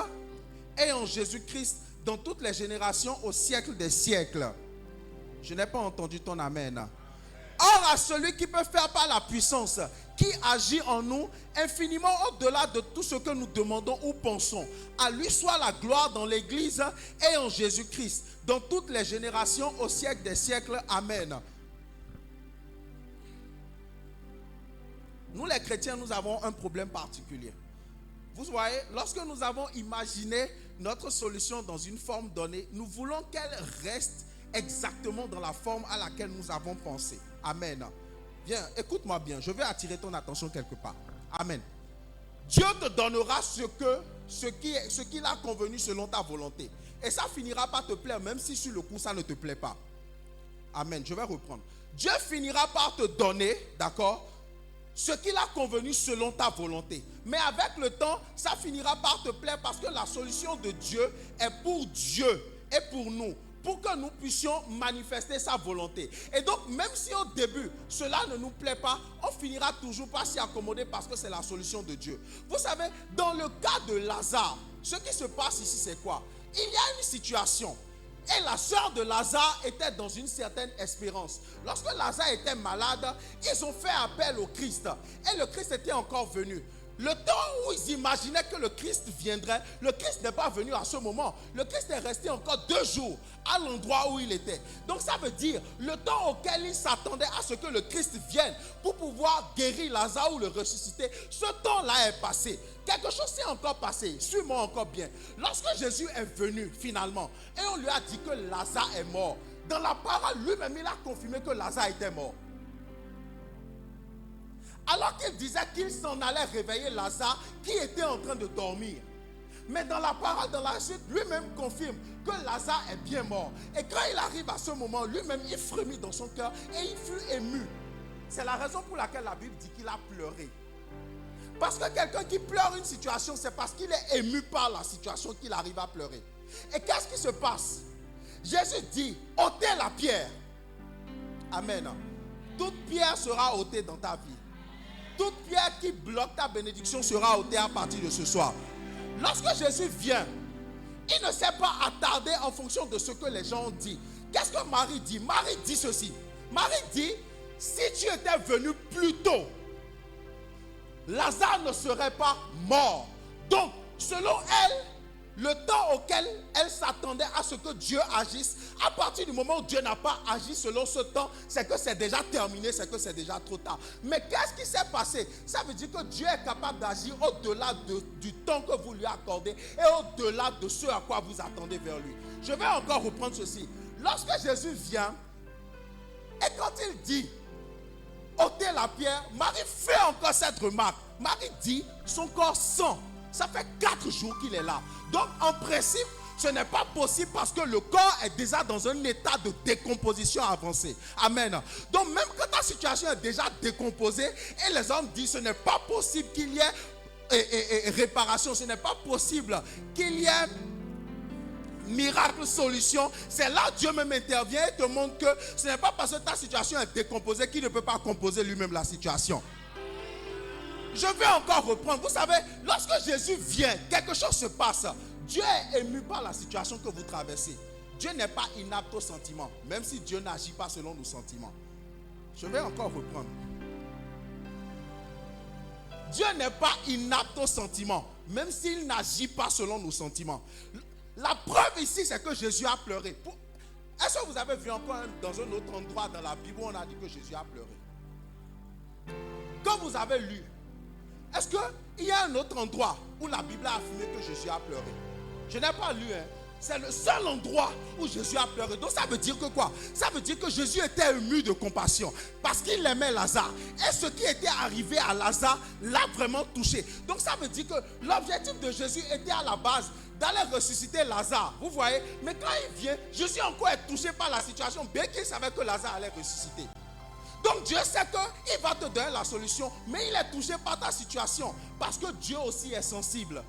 et en Jésus-Christ dans toutes les générations au siècle des siècles. Je n'ai pas entendu ton amen. Or, à celui qui peut faire par la puissance qui agit en nous infiniment au-delà de tout ce que nous demandons ou pensons, à lui soit la gloire dans l'Église et en Jésus-Christ dans toutes les générations au siècle des siècles. Amen. Nous les chrétiens, nous avons un problème particulier. Vous voyez, lorsque nous avons imaginé notre solution dans une forme donnée, nous voulons qu'elle reste exactement dans la forme à laquelle nous avons pensé. Amen. Viens, écoute-moi bien. Je vais attirer ton attention quelque part. Amen. Dieu te donnera ce qu'il a convenu selon ta volonté. Et ça finira par te plaire, même si sur le coup, ça ne te plaît pas. Amen. Je vais reprendre. Dieu finira par te donner, d'accord, ce qu'il a convenu selon ta volonté. Mais avec le temps, ça finira par te plaire parce que la solution de Dieu est pour Dieu et pour nous, pour que nous puissions manifester sa volonté. Et donc, même si au début, cela ne nous plaît pas, on finira toujours par s'y accommoder parce que c'est la solution de Dieu. Vous savez, dans le cas de Lazare, ce qui se passe ici, c'est quoi? Il y a une situation. Et la sœur de Lazare était dans une certaine espérance. Lorsque Lazare était malade, ils ont fait appel au Christ. Et le Christ était encore venu. Le temps où ils imaginaient que le Christ viendrait, le Christ n'est pas venu à ce moment. Le Christ est resté encore 2 jours à l'endroit où il était. Donc ça veut dire, le temps auquel ils s'attendaient à ce que le Christ vienne pour pouvoir guérir Lazare ou le ressusciter, ce temps-là est passé. Quelque chose s'est encore passé. Suis-moi encore bien. Lorsque Jésus est venu finalement, et on lui a dit que Lazare est mort, dans la parole lui-même, il a confirmé que Lazare était mort. Alors qu'il disait qu'il s'en allait réveiller Lazare qui était en train de dormir. Mais dans la parole, dans la suite, lui-même confirme que Lazare est bien mort. Et quand il arrive à ce moment, lui-même, il frémit dans son cœur et il fut ému. C'est la raison pour laquelle la Bible dit qu'il a pleuré. Parce que quelqu'un qui pleure une situation, c'est parce qu'il est ému par la situation qu'il arrive à pleurer. Et qu'est-ce qui se passe? Jésus dit, ôtez la pierre. Amen. Toute pierre sera ôtée dans ta vie. Toute pierre qui bloque ta bénédiction sera ôtée à partir de ce soir. Lorsque Jésus vient, il ne s'est pas attardé en fonction de ce que les gens ont dit. Qu'est-ce que Marie dit? Marie dit ceci. Marie dit, si tu étais venu plus tôt, Lazare ne serait pas mort. Donc, selon elle, le temps auquel elle s'attendait à ce que Dieu agisse, à partir du moment où Dieu n'a pas agi selon ce temps, c'est que c'est déjà terminé, c'est que c'est déjà trop tard. Mais qu'est-ce qui s'est passé? Ça veut dire que Dieu est capable d'agir au-delà du temps que vous lui accordez et au-delà de ce à quoi vous attendez vers lui. Je vais encore reprendre ceci. Lorsque Jésus vient, et quand il dit ôtez la pierre, Marie fait encore cette remarque. Marie dit son corps sent. Ça fait 4 jours qu'il est là. Donc, en principe, ce n'est pas possible parce que le corps est déjà dans un état de décomposition avancé. Amen. Donc, même quand ta situation est déjà décomposée, et les hommes disent ce n'est pas possible qu'il y ait réparation, ce n'est pas possible qu'il y ait miracle, solution, c'est là Dieu même intervient et te montre que ce n'est pas parce que ta situation est décomposée qu'il ne peut pas composer lui-même la situation. Je vais encore reprendre. Vous savez, lorsque Jésus vient, quelque chose se passe. Dieu est ému par la situation que vous traversez. Dieu n'est pas inapte aux sentiments, même si Dieu n'agit pas selon nos sentiments. Je vais encore reprendre. Dieu n'est pas inapte aux sentiments, même s'il n'agit pas selon nos sentiments. La preuve ici, c'est que Jésus a pleuré. Est-ce que vous avez vu encore dans un autre endroit dans la Bible où on a dit que Jésus a pleuré? Quand vous avez lu, est-ce qu'il y a un autre endroit où la Bible a affirmé que Jésus a pleuré? Je n'ai pas lu, hein. C'est le seul endroit où Jésus a pleuré. Donc ça veut dire que quoi? Ça veut dire que Jésus était ému de compassion parce qu'il aimait Lazare. Et ce qui était arrivé à Lazare l'a vraiment touché. Donc ça veut dire que l'objectif de Jésus était à la base d'aller ressusciter Lazare. Vous voyez? Mais quand il vient, Jésus encore est touché par la situation, bien qu'il savait que Lazare allait ressusciter. Donc Dieu sait qu'il va te donner la solution, mais il est touché par ta situation parce que Dieu aussi est sensible.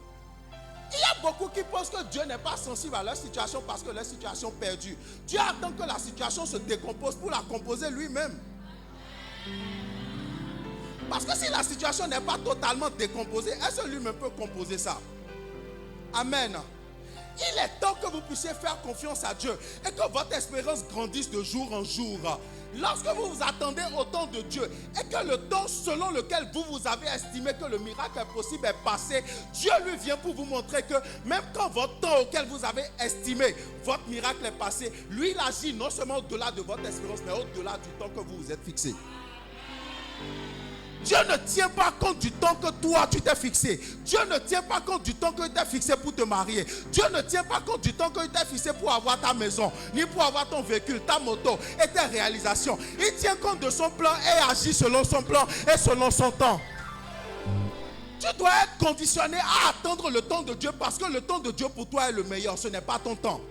Il y a beaucoup qui pensent que Dieu n'est pas sensible à leur situation parce que leur situation est perdue. Dieu attend que la situation se décompose pour la composer lui-même. Parce que si la situation n'est pas totalement décomposée, est-ce que lui-même peut composer ça? Amen. Il est temps que vous puissiez faire confiance à Dieu et que votre espérance grandisse de jour en jour. Lorsque vous vous attendez au temps de Dieu et que le temps selon lequel vous avez estimé que le miracle est possible est passé, Dieu lui vient pour vous montrer que même quand votre temps auquel vous avez estimé votre miracle est passé, lui il agit non seulement au-delà de votre espérance mais au-delà du temps que vous vous êtes fixé. Dieu ne tient pas compte du temps que toi tu t'es fixé. Dieu ne tient pas compte du temps que tu t'es fixé pour te marier. Dieu ne tient pas compte du temps que tu t'es fixé pour avoir ta maison, ni pour avoir ton véhicule, ta moto et tes réalisations. Il tient compte de son plan et agit selon son plan et selon son temps. Tu dois être conditionné à attendre le temps de Dieu parce que le temps de Dieu pour toi est le meilleur. Ce n'est pas ton temps.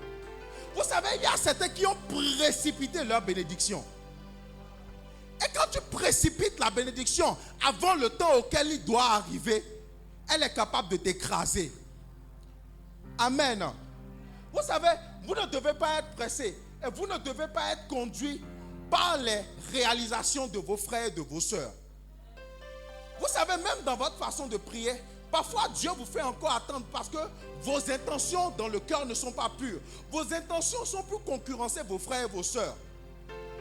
Vous savez, il y a certains qui ont précipité leur bénédiction. Et quand tu précipites la bénédiction avant le temps auquel il doit arriver, elle est capable de t'écraser. Amen. Vous savez, vous ne devez pas être pressé et vous ne devez pas être conduit par les réalisations de vos frères et de vos sœurs. Vous savez, même dans votre façon de prier, parfois Dieu vous fait encore attendre parce que vos intentions dans le cœur ne sont pas pures. Vos intentions sont pour concurrencer vos frères et vos sœurs.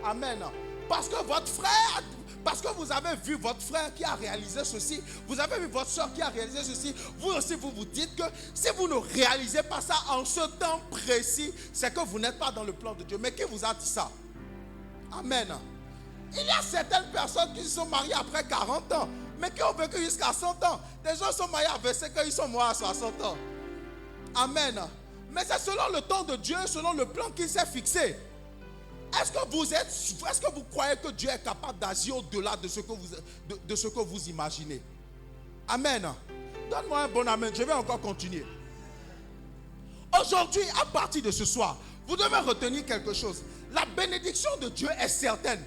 Amen. Parce que votre frère, parce que vous avez vu votre frère qui a réalisé ceci, vous avez vu votre soeur qui a réalisé ceci, vous aussi vous vous dites que si vous ne réalisez pas ça en ce temps précis, c'est que vous n'êtes pas dans le plan de Dieu. Mais qui vous a dit ça? Amen. Il y a certaines personnes qui se sont mariées après 40 ans, mais qui ont vécu jusqu'à 100 ans. Des gens sont mariés à 25 ans, ils sont morts à 60 ans. Amen. Mais c'est selon le temps de Dieu, selon le plan qu'il s'est fixé. Est-ce que vous croyez que Dieu est capable d'agir au-delà de ce que vous imaginez? Amen. Donne-moi un bon amen. Je vais encore continuer. Aujourd'hui, à partir de ce soir, vous devez retenir quelque chose. La bénédiction de Dieu est certaine.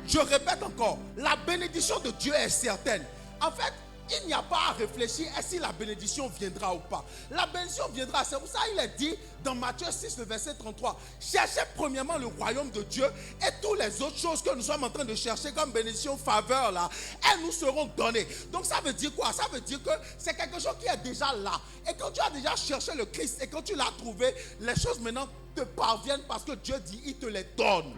Je répète encore, la bénédiction de Dieu est certaine. En fait, il n'y a pas à réfléchir à si la bénédiction viendra ou pas. La bénédiction viendra. C'est pour ça qu'il est dit dans Matthieu 6, le verset 33. Cherchez premièrement le royaume de Dieu et toutes les autres choses que nous sommes en train de chercher comme bénédiction, faveur là, elles nous seront données. Donc ça veut dire quoi? Ça veut dire que c'est quelque chose qui est déjà là. Et quand tu as déjà cherché le Christ et quand tu l'as trouvé, les choses maintenant te parviennent parce que Dieu dit, il te les donne.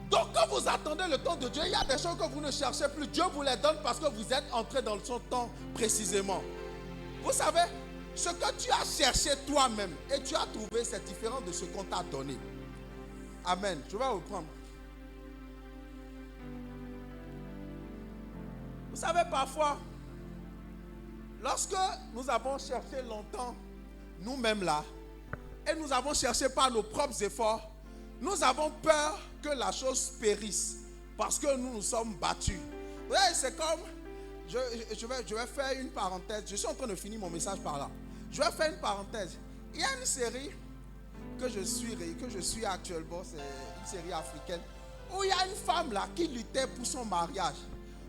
Donc quand vous attendez le temps de Dieu, il y a des choses que vous ne cherchez plus. Dieu vous les donne parce que vous êtes entré dans son temps précisément. Vous savez, ce que tu as cherché toi-même et tu as trouvé, c'est différent de ce qu'on t'a donné. Amen. Je vais reprendre. Vous savez, parfois, lorsque nous avons cherché longtemps, nous-mêmes là, et nous avons cherché par nos propres efforts, nous avons peur que la chose périsse parce que nous nous sommes battus. Oui, c'est comme, je vais faire une parenthèse. Je suis en train de finir mon message par là. Je vais faire une parenthèse. Il y a une série que je suis actuellement, c'est une série africaine, où il y a une femme là qui luttait pour son mariage.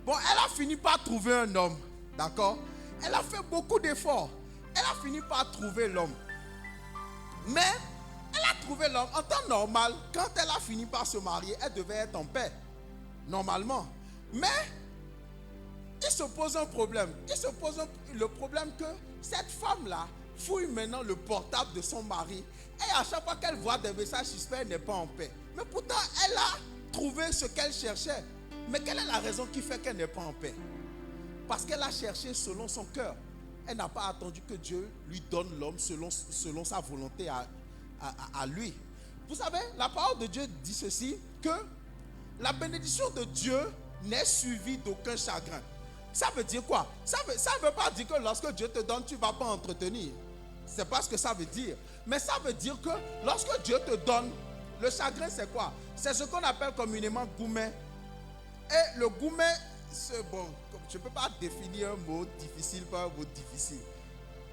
Bon, elle a fini par trouver un homme, d'accord? Elle a fait beaucoup d'efforts. Elle a fini par trouver l'homme. Mais elle a trouvé l'homme. En temps normal, quand elle a fini par se marier, elle devait être en paix. Normalement. Mais il se pose un problème. Le problème que cette femme-là fouille maintenant le portable de son mari. Et à chaque fois qu'elle voit des messages suspects, elle n'est pas en paix. Mais pourtant, elle a trouvé ce qu'elle cherchait. Mais quelle est la raison qui fait qu'elle n'est pas en paix? Parce qu'elle a cherché selon son cœur. Elle n'a pas attendu que Dieu lui donne l'homme selon sa volonté à lui. Vous savez, la parole de Dieu dit ceci, que la bénédiction de Dieu n'est suivie d'aucun chagrin. Ça veut dire quoi? Ça ne veut pas dire que lorsque Dieu te donne, tu ne vas pas entretenir. Ce n'est pas ce que ça veut dire. Mais ça veut dire que lorsque Dieu te donne, le chagrin c'est quoi? C'est ce qu'on appelle communément gourmet. Et le gourmet, c'est bon, je ne peux pas définir un mot difficile par un mot difficile.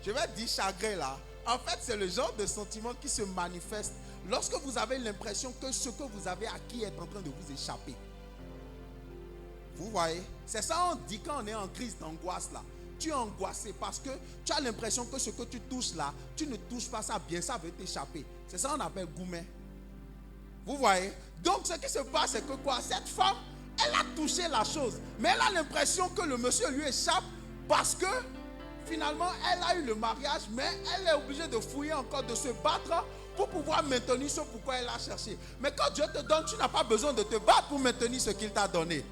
Je vais dire chagrin là. En fait, c'est le genre de sentiment qui se manifeste lorsque vous avez l'impression que ce que vous avez acquis est en train de vous échapper. Vous voyez? C'est ça on dit quand on est en crise d'angoisse là. Tu es angoissé parce que tu as l'impression que ce que tu touches là, tu ne touches pas ça bien, ça veut t'échapper. C'est ça qu'on appelle gourmet. Vous voyez? Donc ce qui se passe c'est que quoi? Cette femme, elle a touché la chose, mais elle a l'impression que le monsieur lui échappe parce que finalement, elle a eu le mariage, mais elle est obligée de fouiller encore, de se battre pour pouvoir maintenir ce pourquoi elle a cherché. Mais quand Dieu te donne, tu n'as pas besoin de te battre pour maintenir ce qu'il t'a donné.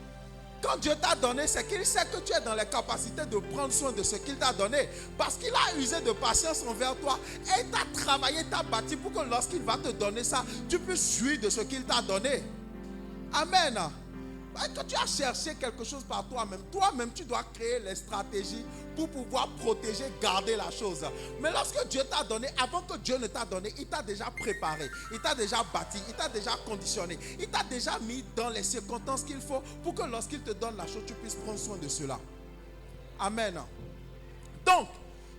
Quand Dieu t'a donné, c'est qu'il sait que tu es dans les capacités de prendre soin de ce qu'il t'a donné. Parce qu'il a usé de patience envers toi et il t'a travaillé, t'a bâti pour que lorsqu'il va te donner ça, tu puisses jouir de ce qu'il t'a donné. Amen. Quand tu as cherché quelque chose par toi-même, tu dois créer les stratégies pour pouvoir protéger, garder la chose. Mais lorsque Dieu t'a donné, avant que Dieu ne t'a donné, il t'a déjà préparé, il t'a déjà bâti, il t'a déjà conditionné, il t'a déjà mis dans les circonstances qu'il faut pour que lorsqu'il te donne la chose, tu puisses prendre soin de cela. Amen. Donc,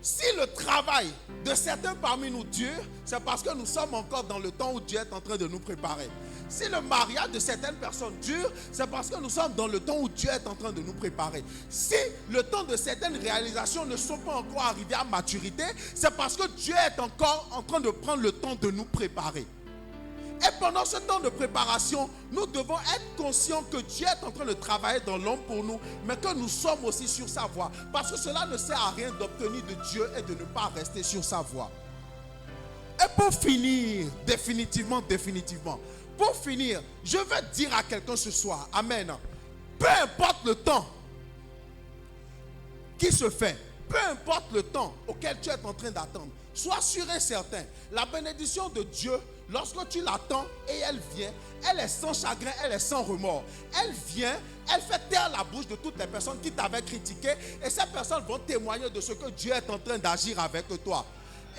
si le travail de certains parmi nous dure, c'est parce que nous sommes encore dans le temps où Dieu est en train de nous préparer. Si le mariage de certaines personnes dure, c'est parce que nous sommes dans le temps où Dieu est en train de nous préparer. Si le temps de certaines réalisations ne sont pas encore arrivées à maturité, c'est parce que Dieu est encore en train de prendre le temps de nous préparer. Et pendant ce temps de préparation, nous devons être conscients que Dieu est en train de travailler dans l'homme pour nous, mais que nous sommes aussi sur sa voie. Parce que cela ne sert à rien d'obtenir de Dieu et de ne pas rester sur sa voie. Et pour finir, définitivement, pour finir, je veux dire à quelqu'un ce soir, amen, peu importe le temps qui se fait, peu importe le temps auquel tu es en train d'attendre, sois sûr et certain, la bénédiction de Dieu, lorsque tu l'attends et elle vient, elle est sans chagrin, elle est sans remords. Elle vient, elle fait taire la bouche de toutes les personnes qui t'avaient critiqué et ces personnes vont témoigner de ce que Dieu est en train d'agir avec toi.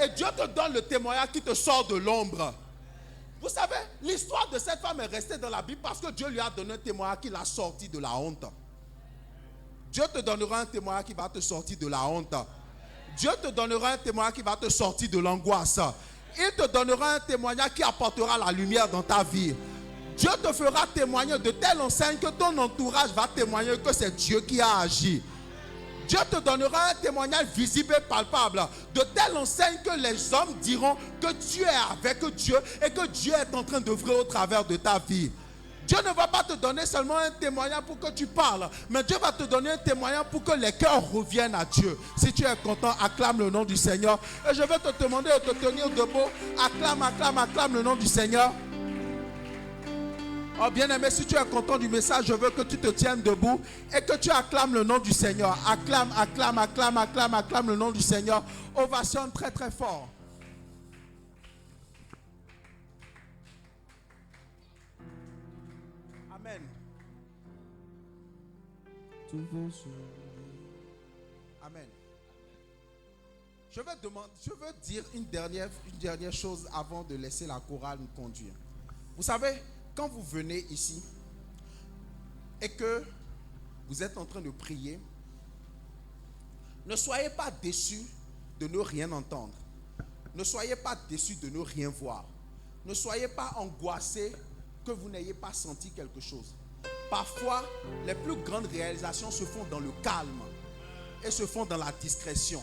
Et Dieu te donne le témoignage qui te sort de l'ombre. Vous savez, l'histoire de cette femme est restée dans la Bible parce que Dieu lui a donné un témoignage qui l'a sorti de la honte. Dieu te donnera un témoignage qui va te sortir de la honte. Dieu te donnera un témoignage qui va te sortir de l'angoisse. Il te donnera un témoignage qui apportera la lumière dans ta vie. Dieu te fera témoigner de telle enseigne que ton entourage va témoigner que c'est Dieu qui a agi. Dieu te donnera un témoignage visible et palpable de telle enseigne que les hommes diront que tu es avec Dieu et que Dieu est en train d'œuvrer au travers de ta vie. Dieu ne va pas te donner seulement un témoignage pour que tu parles, mais Dieu va te donner un témoignage pour que les cœurs reviennent à Dieu. Si tu es content, acclame le nom du Seigneur. Et je vais te demander de te tenir debout. Acclame le nom du Seigneur. Oh bien-aimé, si tu es content du message, je veux que tu te tiennes debout et que tu acclames le nom du Seigneur. Acclame le nom du Seigneur. Ovation très très fort. Amen. Amen. Je veux dire une dernière chose avant de laisser la chorale nous conduire. Vous savez, quand vous venez ici et que vous êtes en train de prier, ne soyez pas déçus de ne rien entendre. Ne soyez pas déçus de ne rien voir. Ne soyez pas angoissés que vous n'ayez pas senti quelque chose. Parfois, les plus grandes réalisations se font dans le calme et se font dans la discrétion.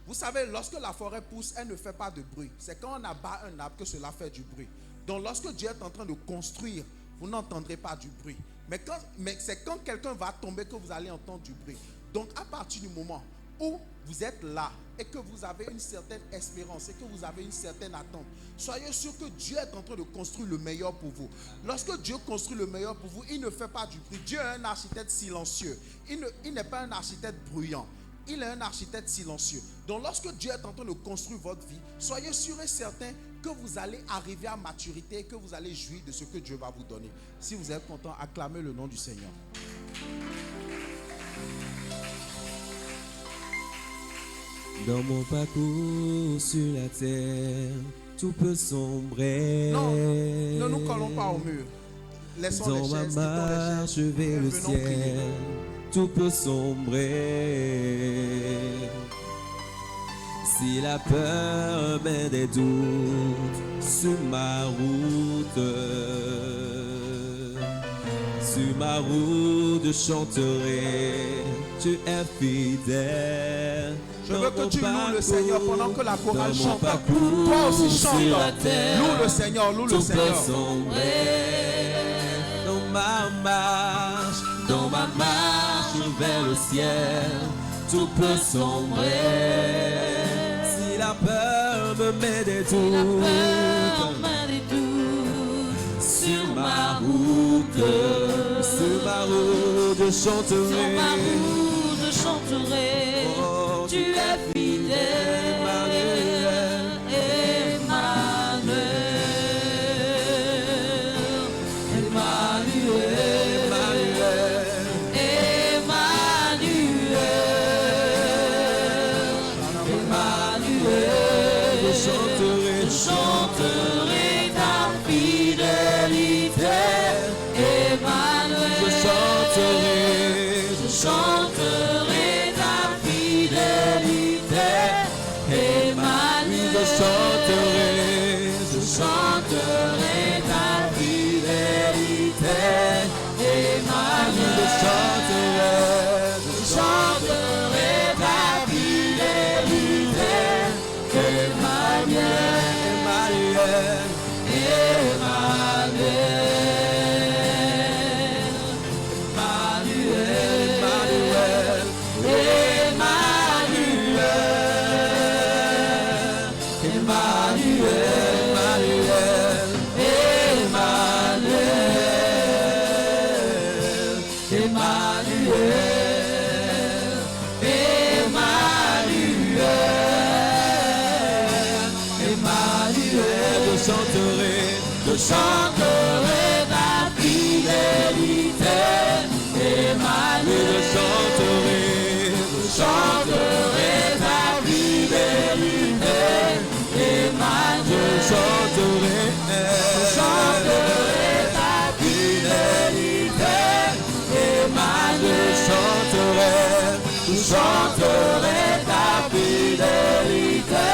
Vous savez, lorsque la forêt pousse, elle ne fait pas de bruit. C'est quand on abat un arbre que cela fait du bruit. Donc lorsque Dieu est en train de construire, vous n'entendrez pas du bruit. Mais c'est quand quelqu'un va tomber que vous allez entendre du bruit. Donc à partir du moment où vous êtes là et que vous avez une certaine espérance et que vous avez une certaine attente, soyez sûr que Dieu est en train de construire le meilleur pour vous. Lorsque Dieu construit le meilleur pour vous, il ne fait pas du bruit. Dieu est un architecte silencieux. Il n'est pas un architecte bruyant. Il est un architecte silencieux. Donc lorsque Dieu est en train de construire votre vie, soyez sûr et certain que vous allez arriver à maturité et que vous allez jouir de ce que Dieu va vous donner. Si vous êtes content, acclamez le nom du Seigneur. Dans mon parcours sur la terre, tout peut sombrer. Non, ne nous collons pas au mur. Laissons dans les ma chaises, marche vers le ciel, prier. tout peut sombrer. Si la peur met des doutes sur ma route, je chanterai, tu es fidèle. Je veux que tu loues le Seigneur pendant que la chorale chante. Toi Toi aussi chante. Loue le Seigneur, loue le Seigneur. Dans ma marche vers le ciel, tout peut sombrer. Si la peur me met des doutes sur ma route, je chanterai. Oh, tu es fidèle, je chanterai ta fidélité, Emmanuel. chanterai. chanterai ta fidélité. Emmanuel, je chanterai ta fidélité. Emmanuel, je chanterai ta fidélité. Emmanuel, je chanterai ta fidélité.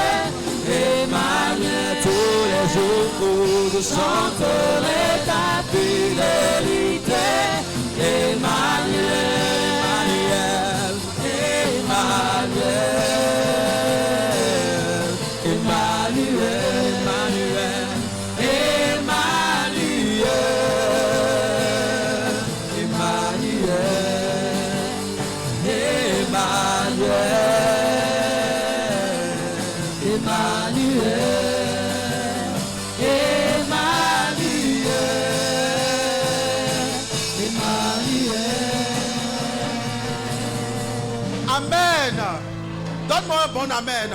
Emmanuel, tous les jours, je chanterai ta fidélité. Emmanuel, Emmanuel, Emmanuel, Amen. Donne-moi un bon amen.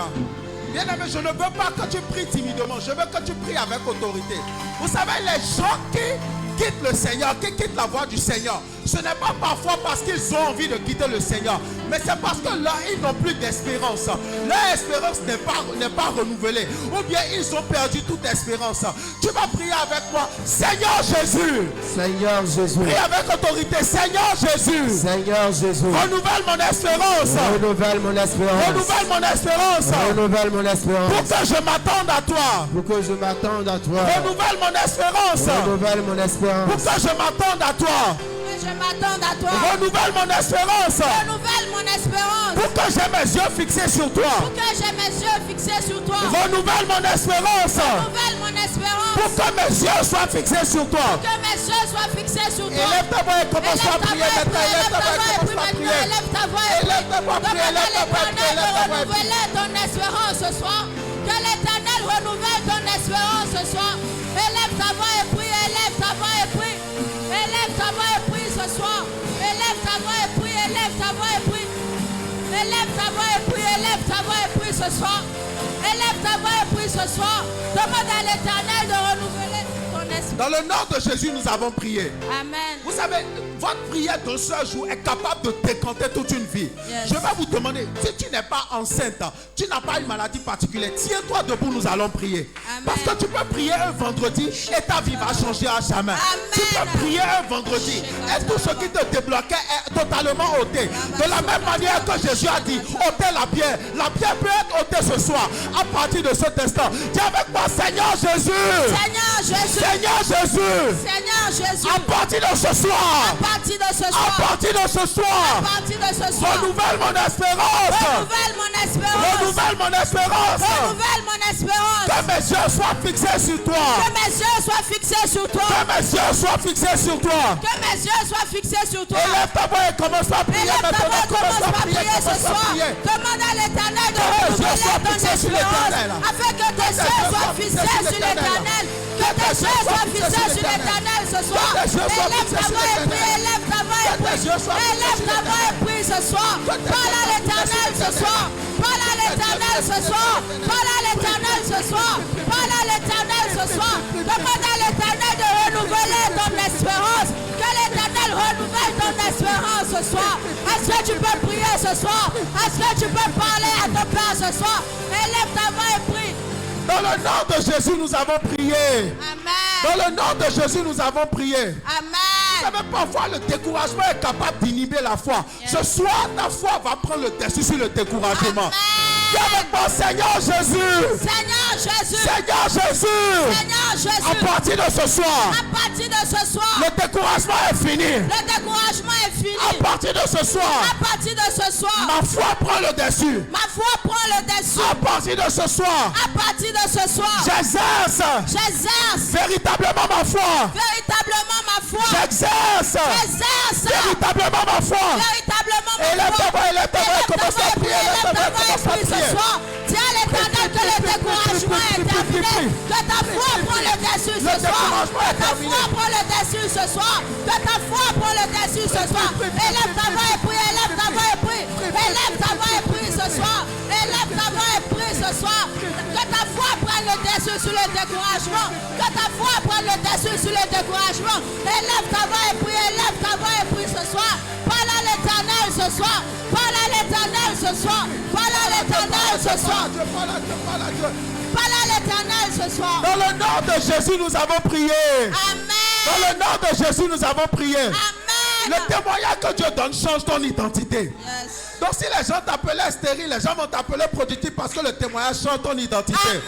Bien-aimé, je ne veux pas que tu pries timidement. Je veux que tu pries avec autorité. Vous savez, les gens qui quittent le Seigneur, qui quittent la voie du Seigneur, ce n'est pas parfois parce qu'ils ont envie de quitter le Seigneur, mais c'est parce que là, ils n'ont plus d'espérance. Leur espérance n'est pas renouvelée. Ou bien ils ont perdu toute espérance. Tu vas prier avec moi. Seigneur Jésus. Seigneur Jésus. Prie avec autorité. Seigneur Jésus. Seigneur Jésus. Renouvelle mon espérance. Renouvelle mon espérance. Renouvelle mon espérance. Renouvelle mon espérance. Pour que je m'attende à toi. Pour que je m'attende à toi. Renouvelle mon espérance. Renouvelle mon espérance. Pour que je m'attende à toi. je m'attende à toi. Renouvelle mon espérance. Renouvelle mon espérance. Pour que j'ai mes yeux fixés sur toi. Pour que j'ai mes yeux fixés sur toi. Renouvelle mon espérance. Renouvelle mon espérance. Pour que mes yeux soient fixés sur toi. Pour que mes yeux soient fixés sur toi. Élève ta voix et commence à prier. Élève ta voix et prie maintenant. Élève ta voix et prie. Demande à l'Éternel de renouveler ton espérance ce soir. Que l'Éternel renouvelle ton espérance ce soir. Élève ta voix et prie. Élève ta voix et prie. Élève ta voix et prie ce soir. Élève ta voix et prie. Élève ta voix et prie. Élève ta voix et prie. Élève ta voix et prie ce soir. Élève ta voix et prie ce soir. Demande à l'Éternel de renouveler ton esprit. Dans le nom de Jésus, nous avons prié. Amen. Vous savez, votre prière d'un seul jour est capable de décanter toute une vie. Yes. Je vais vous demander, si tu n'es pas enceinte, tu n'as pas une maladie particulière, tiens-toi debout, nous allons prier. Amen. Parce que tu peux prier un vendredi et ta vie va changer à jamais. Amen. Tu peux prier un vendredi et tout ce qui te débloquait est totalement ôté. De la même manière que Jésus a dit, ôtez la pierre. La pierre peut être ôtée ce soir. À partir de cet instant, dis avec moi, Seigneur Jésus. Seigneur Jésus. Seigneur Jésus. Seigneur Jésus. À partir de ce soir. À partir de ce À soir. partir de ce soir. À partir de ce soir. Renouvelle mon espérance. Renouvelle mon espérance. Renouvelle mon espérance. Renouvelle mon espérance. Que mes yeux soient fixés sur toi. Que mes yeux soient fixés sur toi. Que mes yeux soient fixés sur toi. Que mes yeux soient fixés sur toi. Élève ta voix et commence à prier Élève ta voix, maintenant. commence à prier ce commence à soir. prier. Demande à l'Éternel de Que mes yeux renouveler soient ton fixés sur espérance l'Éternel. afin que tes yeux soient fixés sur l'Éternel. Que tes yeux soient fixés sur l'Éternel ce soir. Élève ta voix et prie. Élève ta voix et prie. Élève ta voix et prie ce soir. Parle à l'Éternel ce soir. Parle à l'Éternel ce soir. Parle à l'Éternel ce soir. Parle à l'Éternel ce soir. Demande à l'Éternel de renouveler ton espérance. Que l'Éternel renouvelle ton espérance ce soir. Est-ce que tu peux prier ce soir? Est-ce que tu peux parler à ton Père ce soir? Élève ta voix et prie. Dans le nom de Jésus, nous avons prié. Amen. Dans le nom de Jésus, nous avons prié. Vous Amen. savez, parfois le découragement est capable d'inhiber la foi. Yes. Ce soir, ta foi va prendre le dessus sur le découragement. Amen. Dis avec moi, Seigneur Jésus. Seigneur Jésus. Seigneur Jésus. Seigneur Jésus. À partir de ce soir, À partir de ce soir, le découragement est fini. le découragement est fini. À partir de ce soir, À partir de ce soir, ma foi prend le dessus. ma foi prend le dessus. À partir de ce soir, À partir de ce soir, j'exerce véritablement ma foi. véritablement ma foi. J'exerce J'exerce véritablement ma foi. véritablement ma Élève ta foi. voix, élève ta voix, Élève ta commence voix à et prie, prier, élève ta voix, élève ta voix et commence à prie ce prier. soir. Dis à l'Éternel que le découragement est terminé. Que ta foi prend le dessus ce soir. Que ta foi prend le dessus ce soir. Que ta foi prend le dessus ce soir. Élève ta voix et prie, élève ta voix et prie. Élève ta voix et prie ce soir. Élève ta voix et prie ce soir. Que ta foi prenne le le dessus sur le découragement. Que ta foi prenne le dessus sur le découragement. Élève ta voix et prie, élève ta voix et prie ce soir. Parle à l'Éternel ce soir. Parle à l'Éternel ce soir. Parle à l'Éternel ce soir. Parle à l'Éternel ce soir. Dans le nom de Jésus, nous avons prié. Amen. Dans le nom de Jésus, nous avons prié. Amen. Le témoignage que Dieu donne change ton identité. Yes. Donc si les gens t'appelaient stérile, les gens vont t'appeler productif parce que le témoignage change ton identité. Amen.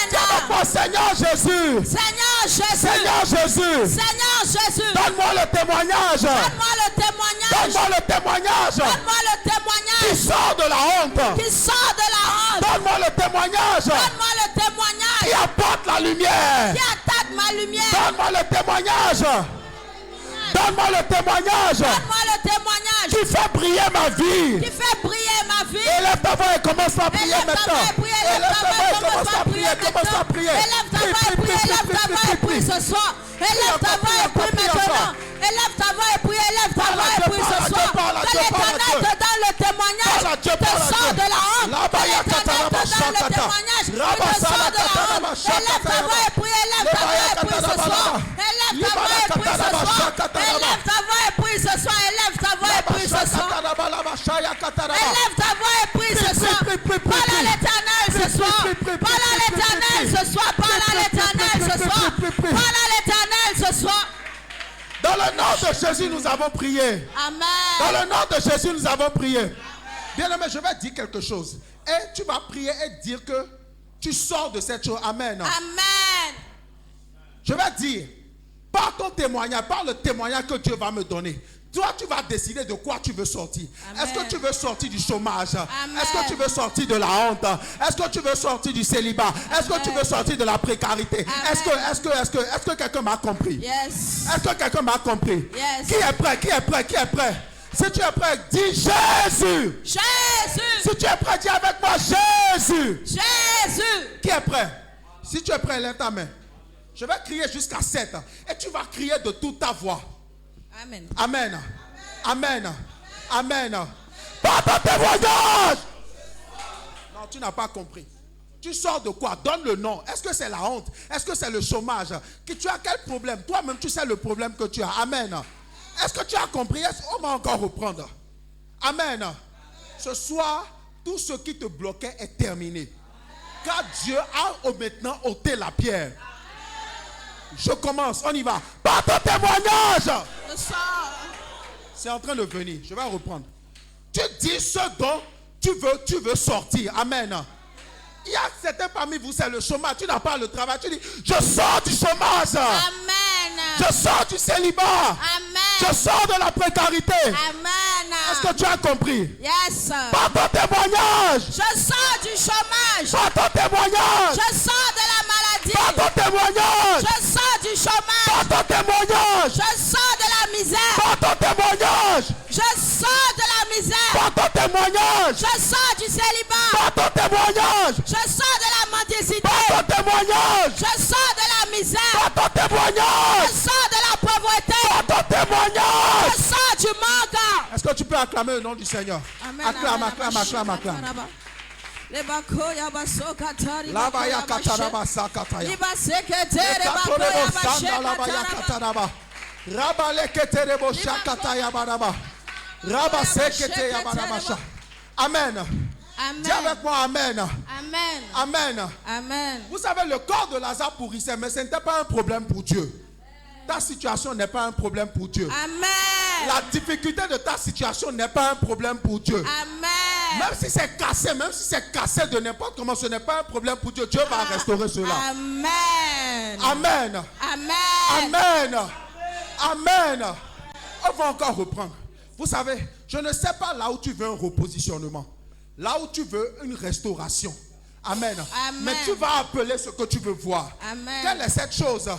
Dis avec moi, Seigneur Jésus. Seigneur Jésus. Seigneur Jésus. Seigneur Jésus. Donne-moi le témoignage. Donne-moi le témoignage. Donne-moi le témoignage. Donne-moi le témoignage. Qui sort de la honte. Qui sort de la honte. Donne-moi le témoignage. Donne-moi le témoignage. Qui apporte la lumière. Qui attaque ma lumière. Donne-moi le témoignage. Donne-moi le témoignage. Donne-moi le témoignage. Qui fait briller ma vie. Qui fait briller ma vie. Élève ta voix et commence à prier maintenant. Élève ta voix et commence à prier. Commence à prier. Élève ta voix et prie. Élève ta voix et prie ce soir. Élève ta voix et prie maintenant. Élève ta voix et prie. Élève ta voix et prie ce soir. Que l'Éternel te donne le témoignage. Te sort de la honte. Que l'Éternel te donne le témoignage. Te sort de la honte. Élève ta voix et prie. Élève ta voix et prie ce soir. Élève ta voix et prie ce soir. Élève ta voix et prie ce soir. Élève ta voix et prie ce soir. Élève ta voix et prie ce soir. Parle à l'Éternel ce soir. Parle à l'Éternel ce soir. Parle à l'Éternel ce soir. Parle à l'Éternel ce soir. Dans le nom de Jésus, nous avons prié. Amen. Dans le nom de Jésus, nous avons prié. Bien-aimé, je vais dire quelque chose. Et tu vas prier et dire que tu sors de cette chose. Amen. Amen. Je vais dire, par ton témoignage, par le témoignage que Dieu va me donner, toi, tu vas décider de quoi tu veux sortir. Est-ce que tu veux sortir du chômage? Est-ce que tu veux sortir de la honte? Est-ce que tu veux sortir du célibat? Est-ce que tu veux sortir de la précarité? Est-ce que quelqu'un m'a compris? Yes. Est-ce que quelqu'un m'a compris? Yes. Qui est prêt? Qui est prêt? Qui est prêt? Si tu es prêt, dis Jésus. Jésus. Si tu es prêt, dis avec moi Jésus. Jésus. Qui est prêt? Si tu es prêt, lève ta main. Je vais crier jusqu'à 7. Et tu vas crier de toute ta voix. Amen. Amen. Amen. Amen. Pas ton témoignage. Non, tu n'as pas compris. Tu sors de quoi? Donne le nom. Est-ce que c'est la honte? Est-ce que c'est le chômage? Que tu as quel problème? Toi-même, tu sais le problème que tu as. Amen. Est-ce que tu as compris? On va encore reprendre. Amen. Ce soir, tout ce qui te bloquait est terminé. Car Dieu a maintenant ôté la pierre. Je commence, on y va. Par ton témoignage. C'est en train de venir. Je vais reprendre. Tu dis ce dont tu veux sortir. Amen. Il y a certains parmi vous, c'est le chômage. Tu n'as pas le travail. Tu dis, je sors du chômage. Amen. Je sors du célibat. Amen. Je sors de la précarité. Amen. Est-ce que tu as compris? Yes. Par ton témoignage. Je sors du chômage. Par ton témoignage. Je sors de la maladie. Par ton témoignage. Je sors du chômage. Par ton témoignage. Je sors de la misère. Par ton témoignage. Je sors de la misère. Par ton témoignage. Je sors du célibat. Par ton témoignage. Je sors de la mendicité. Par ton témoignage. Je sors de la misère. Par ton témoignage. Je sors de la pauvreté. Par ton témoignage. Je sors du manque. Est-ce que tu peux acclamer le nom du Seigneur? Amen. Acclame, acclame, acclame, acclame. Labaya kataraba sakataya. Ekatorebo sanda labaya kataraba. Rabale keterebo shakataya baraba. Raba sekete ya baraba sha. Amen. Dis avec moi Amen. Amen. Amen. Amen. Vous savez, le corps de Lazare pourrissait, mais ce n'était pas un problème pour Dieu. Ta situation n'est pas un problème pour Dieu. Amen. La difficulté de ta situation n'est pas un problème pour Dieu. Amen. Même si c'est cassé de n'importe comment, ce n'est pas un problème pour Dieu. Dieu va restaurer cela. Amen. Amen. Amen. Amen. Amen. On va encore reprendre. Vous savez, je ne sais pas là où tu veux un repositionnement. Là où tu veux une restauration. Amen. Amen. Mais tu vas appeler ce que tu veux voir. Amen. Quelle est cette chose?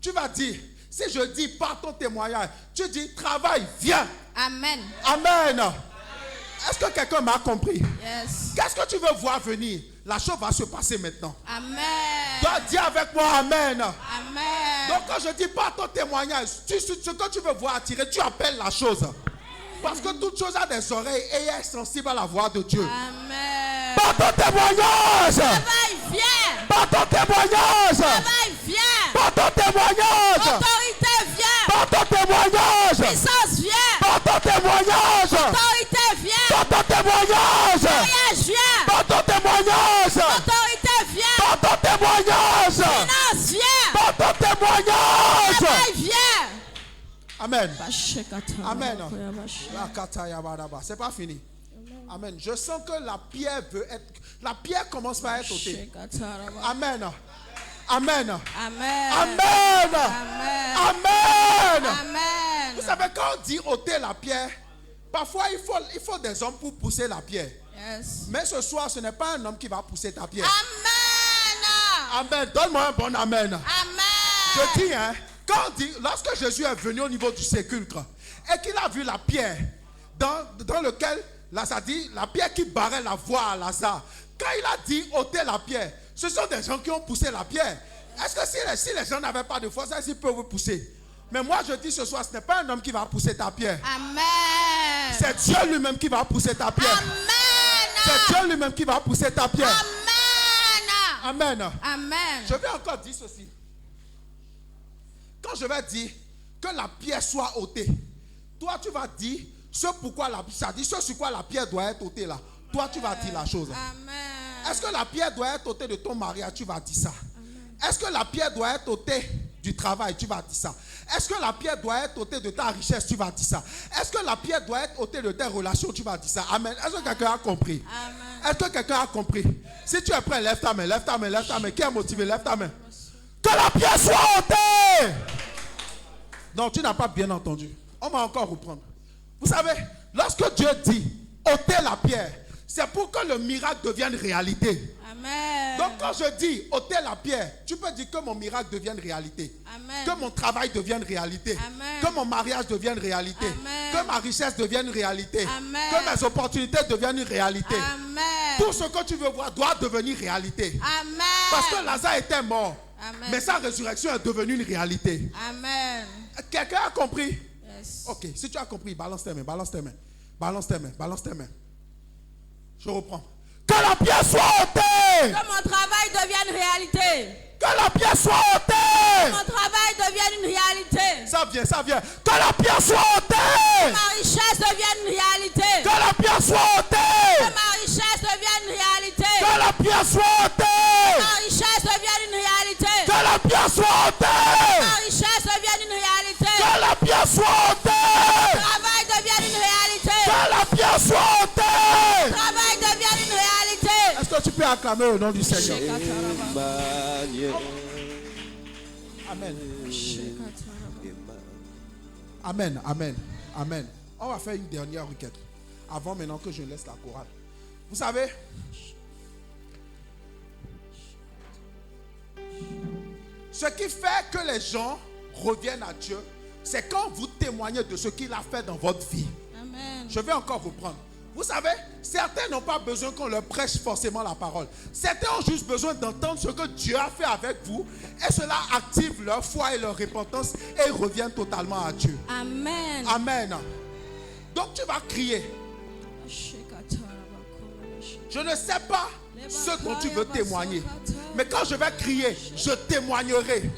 Tu vas dire, si je dis par ton témoignage, tu dis travail, viens. Amen. Amen. Est-ce que quelqu'un m'a compris? Yes. Qu'est-ce que tu veux voir venir? La chose va se passer maintenant. Amen. Donc dis avec moi Amen. Amen. Donc quand je dis par ton témoignage, ce que tu veux voir attirer, tu appelles la chose. Parce que toute chose a des oreilles et est sensible à la voix de Dieu. Amen. Par Par ton témoignage. Travail, viens. Par ton témoignage. Travail, viens. Par ton témoignage. Autorité, viens. Par ton témoignage. Puissance, viens. Par ton témoignage. Autorité, viens. Par ton témoignage. Mariage, viens. Par ton témoignage. Autorité, viens. Par ton témoignage. Finance, viens. Par ton témoignage. Travail, viens. Amen. Amen. C'est pas fini. Amen. Je sens que la pierre veut être. La pierre commence par être ôtée. Amen. Amen. Amen. Amen. Amen. Amen. Vous savez, quand on dit ôter la pierre, parfois il faut des hommes pour pousser la pierre. Yes. Mais ce soir, ce n'est pas un homme qui va pousser ta pierre. Amen. Amen. Donne-moi un bon amen. Amen. Je dis, hein, quand on dit, lorsque Jésus est venu au niveau du sépulcre et qu'il a vu la pierre dans lequel, là ça dit, la pierre qui barrait la voie à Lazare, quand il a dit ôter la pierre, ce sont des gens qui ont poussé la pierre. Est-ce que si les gens n'avaient pas de foi, ça ils peuvent vous pousser? Mais moi je dis ce soir, ce n'est pas un homme qui va pousser ta pierre. Amen. C'est Dieu lui-même qui va pousser ta pierre. Amen. C'est Dieu lui-même qui va pousser ta pierre. Amen. Amen. Amen. Je vais encore dire ceci. Quand je vais dire que la pierre soit ôtée, toi tu vas dire ce pourquoi ça dit ce sur quoi la pierre doit être ôtée là. Toi tu vas dire la chose. Amen. Est-ce que la pierre doit être ôtée de ton mariage? Tu vas dire ça. Est-ce que la pierre doit être ôtée du travail? Tu vas dire ça. Est-ce que la pierre doit être ôtée de ta richesse? Tu vas dire ça. Est-ce que la pierre doit être ôtée de tes relations? Tu vas dire ça. Amen. Est-ce que quelqu'un a compris? Amen. Est-ce que quelqu'un a compris? Si tu es prêt, lève ta main, lève ta main, lève ta main. Qui est motivé? Lève ta main. Que la pierre soit ôtée. Non, tu n'as pas bien entendu. On va encore reprendre. Vous savez, lorsque Dieu dit ôtez la pierre, c'est pour que le miracle devienne réalité. Amen. Donc quand je dis ôter la pierre, tu peux dire que mon miracle devienne réalité. Amen. Que mon travail devienne réalité. Amen. Que mon mariage devienne réalité. Amen. Que ma richesse devienne réalité. Amen. Que mes opportunités deviennent une réalité. Amen. Tout ce que tu veux voir doit devenir réalité. Amen. Parce que Lazare était mort. Amen. Mais sa résurrection est devenue une réalité. Amen. Quelqu'un a compris? Yes. Ok, si tu as compris, balance tes mains, balance tes mains. Balance tes mains, balance tes mains. Je reprends. Que la pierre soit ôtée. Que mon travail devienne réalité. Que la pierre soit ôtée. Que mon travail devienne une réalité. Ça vient, ça vient. Que la pierre soit ôtée. Que ma richesse devienne une réalité. Que la pierre soit ôtée. Que ma richesse devienne une réalité. Que la pierre soit ôtée. Que ma richesse devienne une réalité. Que la pierre soit ôtée. Que ma richesse devienne une réalité. Que la pierre soit ôtée. Que mon travail devienne une réalité. Que la pierre soit ôtée. Que mon travail devienne une réalité. Est-ce que tu peux acclamer au nom du Seigneur? Amen. Amen, amen, amen. On va faire une dernière requête. Avant maintenant que je laisse la chorale. Vous savez, ce qui fait que les gens reviennent à Dieu, c'est quand vous témoignez de ce qu'il a fait dans votre vie. Amen. Je vais encore reprendre. Vous savez, certains n'ont pas besoin qu'on leur prêche forcément la parole. Certains ont juste besoin d'entendre ce que Dieu a fait avec vous. Et cela active leur foi et leur repentance. Et ils reviennent totalement à Dieu. Amen. Amen. Donc tu vas crier. Je ne sais pas ce dont tu veux témoigner. Mais quand je vais crier, je témoignerai.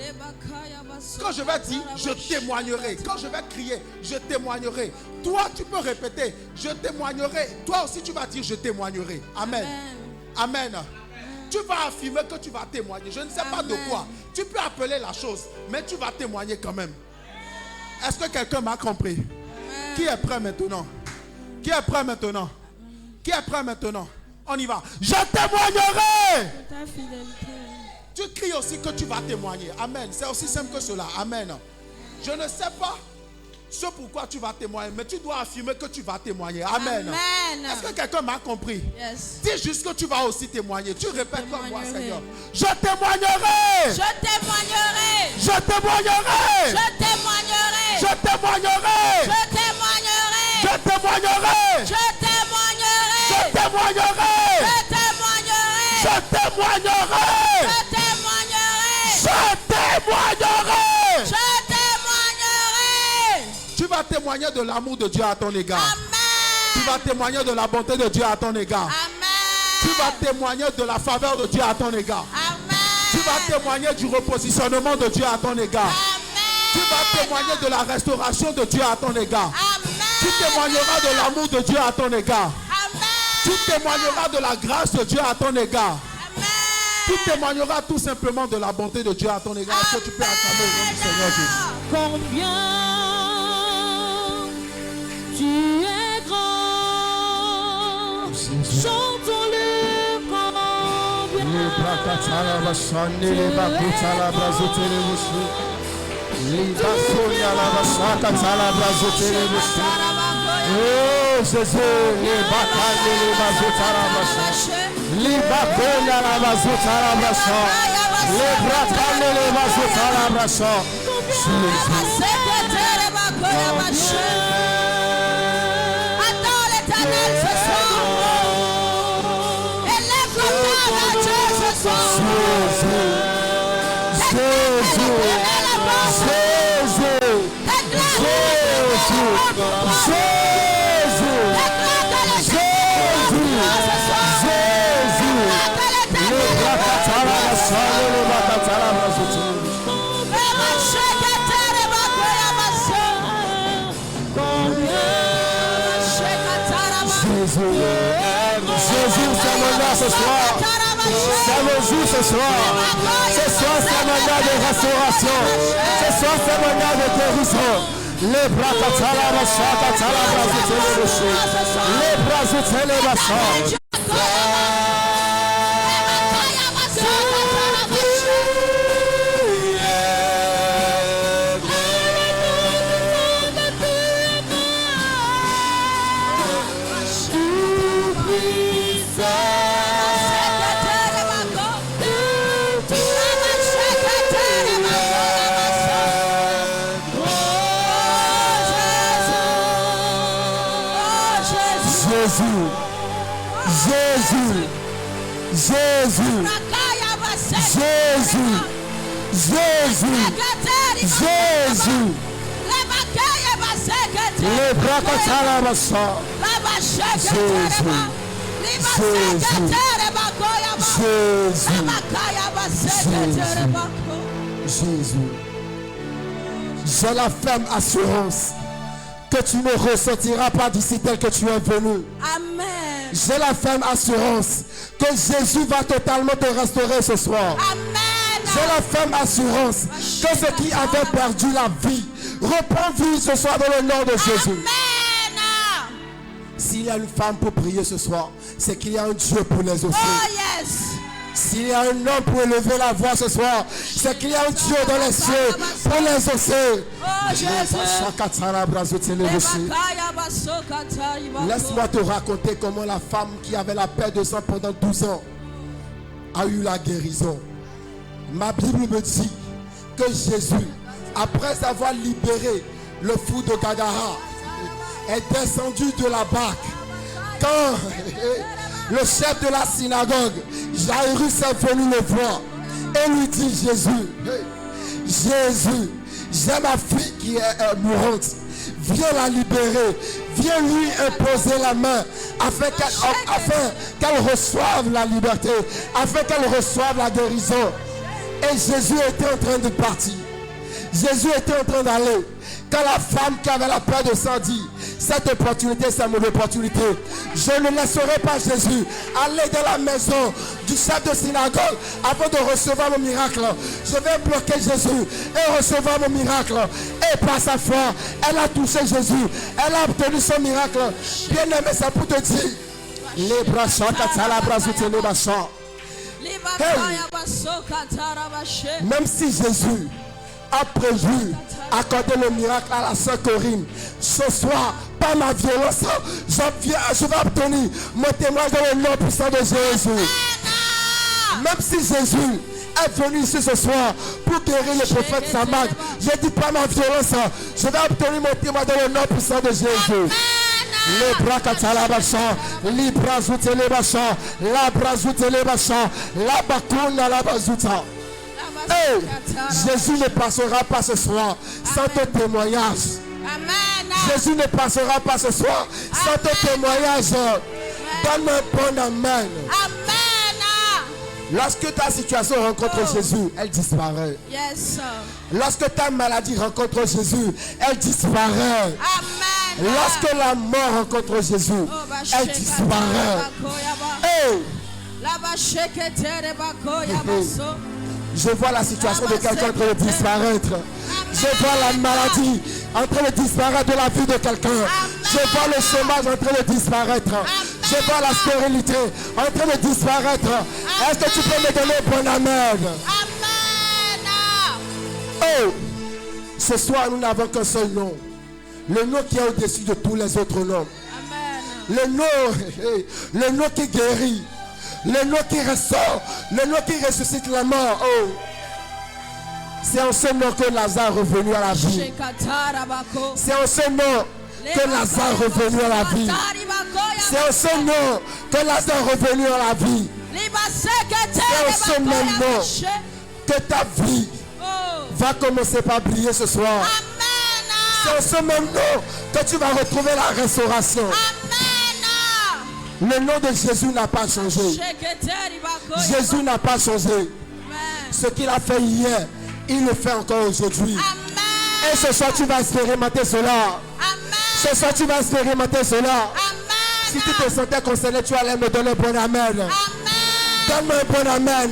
Quand je vais dire, je témoignerai. Quand je vais crier, je témoignerai. Toi, tu peux répéter, je témoignerai. Toi aussi, tu vas dire, je témoignerai. Amen. Amen. Tu vas affirmer que tu vas témoigner. Je ne sais pas de quoi. Tu peux appeler la chose, mais tu vas témoigner quand même. Est-ce que quelqu'un m'a compris? Qui est prêt maintenant? Qui est prêt maintenant? Qui est prêt maintenant? On y va. Je témoignerai. Ta fidélité. Tu cries aussi que tu vas témoigner. Amen. C'est aussi simple que cela. Amen. Je ne sais pas ce pourquoi tu vas témoigner, mais tu dois affirmer que tu vas témoigner. Amen. Amen. Est-ce que quelqu'un m'a compris? Yes. Dis juste que tu vas aussi témoigner. Tu répètes comme moi, Seigneur. Je témoignerai. Je témoignerai. Je témoignerai. Je témoignerai. Je témoignerai. Je témoignerai. Je témoignerai. Je témoignerai. Je témoignerai. Je témoignerai. Je témoignerai. Je témoignerai. Je témoignerai. Je témoignerai. Tu vas témoigner de l'amour de Dieu à ton égard. Amen. Tu vas témoigner de la bonté de Dieu à ton égard. Amen. Tu vas témoigner de la faveur de Dieu à ton égard. Tu vas témoigner du repositionnement de Dieu à ton égard. Tu vas témoigner de la restauration de Dieu à ton égard. Tu témoigneras de l'amour de Dieu à ton égard. Tu témoigneras de la grâce de Dieu à ton égard. Tu témoigneras tout simplement de la bonté de Dieu à ton égard. Est-ce que tu peux acclamer au nom du Seigneur Jésus? Combien tu es grand, chantons-le combien Oh Jésus, les batailles, les bazotarabasha, les bakoya la bazotarabasha, les bratane les bazotarabasha. Attends l'Éternel ce soir. Élève la table à Dieu ce soir. Jésus, c'est mon nom ce soir. C'est mon jour ce soir. Ce soir, c'est mon nom de restauration. Ce soir, c'est mon nom de guérison. Les bras katala basha, katala bras les bras les basha. Les bras katala basha. Jésus, j'ai la ferme assurance que tu ne ressentiras pas d'ici tel que tu es venu. Amen. J'ai la ferme assurance que Jésus va totalement te restaurer ce soir. Amen. J'ai la ferme assurance que ceux qui avaient perdu la vie reprend vie ce soir dans le nom de Jésus. Amen. S'il y a une femme pour prier ce soir, c'est qu'il y a un Dieu pour les offrir. Oh yes. S'il y a un homme pour élever la voix ce soir, c'est qu'il y a un Dieu dans les cieux pour les osser. Oh Jésus. Laisse-moi te raconter comment la femme qui avait la perte de sang pendant 12 ans a eu la guérison. Ma Bible me dit que Jésus, après avoir libéré le fou de Gadara, est descendu de la barque. Quand le chef de la synagogue, Jairus, est venu le voir et lui dit: Jésus, j'ai ma fille qui est mourante. Viens la libérer. Viens lui imposer la main afin qu'elle reçoive la liberté, afin qu'elle reçoive la guérison. Et Jésus était en train de partir. Jésus était en train d'aller. Quand la femme qui avait la peur de sang dit: cette opportunité, c'est mon opportunité. Je ne laisserai pas Jésus aller dans la maison du chef de synagogue avant de recevoir mon miracle. Je vais bloquer Jésus et recevoir mon miracle. Et par sa foi, elle a touché Jésus. Elle a obtenu son miracle. Bien aimé, c'est pour te dire: les bras même si Jésus a prévu accorder le miracle à la sœur Corinne, ce soir, par ma violence, je vais obtenir mon témoignage dans le nom puissant de Jésus. Même si Jésus est venu ici ce soir pour guérir le prophète Samad, je dis pas ma violence, je vais obtenir mon témoignage dans le nom puissant de Jésus. Les bras katalabasha, les bras zoutelebasha, la bras zoutelebasha, la bakuna la bazuta. Hey, Jésus ne passera pas ce soir sans ton témoignage. Amen. Jésus ne passera pas ce soir sans ton témoignage. Donne-moi un bon amen. Amen. Lorsque ta situation rencontre Jésus, elle disparaît. Yes, sir. Lorsque ta maladie rencontre Jésus, elle disparaît. Amen. Lorsque la mort rencontre Jésus, elle disparaît. Hey! Je vois la situation de quelqu'un en train de disparaître. Je vois la maladie en train de disparaître de la vie de quelqu'un. Je vois le chômage en train de disparaître. Je vois la stérilité en train de disparaître. Est-ce que tu peux me donner un bon amen? Oh! Ce soir, nous n'avons qu'un seul nom. Le nom qui est au-dessus de tous les autres noms. Le nom qui guérit. Le nom qui ressort. Le nom qui ressuscite la mort. Oh! C'est en ce nom que Lazare est revenu à la vie. C'est en ce nom que Lazare est revenu à la vie. C'est en ce nom que Lazare est revenu à la vie. C'est en ce même nom que ta vie va commencer par briller ce soir. C'est en ce même nom que tu vas retrouver la restauration. Le nom de Jésus n'a pas changé. Jésus n'a pas changé. Ce qu'il a fait hier, il le fait encore aujourd'hui. Et ce soir, tu vas expérimenter cela. Ce soir, tu vas expérimenter cela. Si tu te sentais concerné, tu allais me donner un bon amen. Donne-moi un bon amen.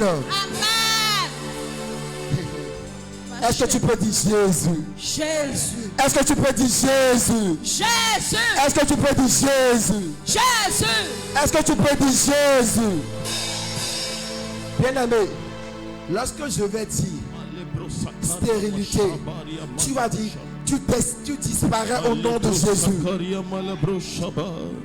Est-ce que tu peux dire Jésus? Jésus. Est-ce que tu peux dire Jésus? Jésus. Est-ce que tu peux dire Jésus? Jésus. Est-ce que tu peux dire Jésus? Bien-aimé, lorsque je vais dire stérilité, tu vas dire tu disparais au nom de Jésus.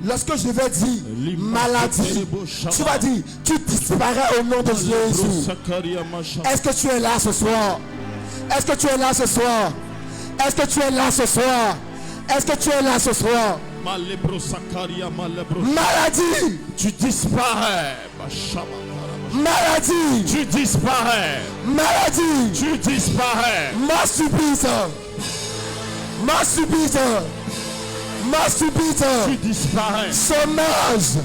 Lorsque je vais dire maladie, tu vas dire tu disparais au nom de Jésus. Est-ce que tu es là ce soir? Est-ce que tu es là ce soir? Est-ce que tu es là ce soir? Est-ce que tu es là ce soir? Maladie, tu disparais. Maladie, Tu disparais. maladie, Tu disparais. mort subite, mort subite, mort subite, Tu disparais. chômage,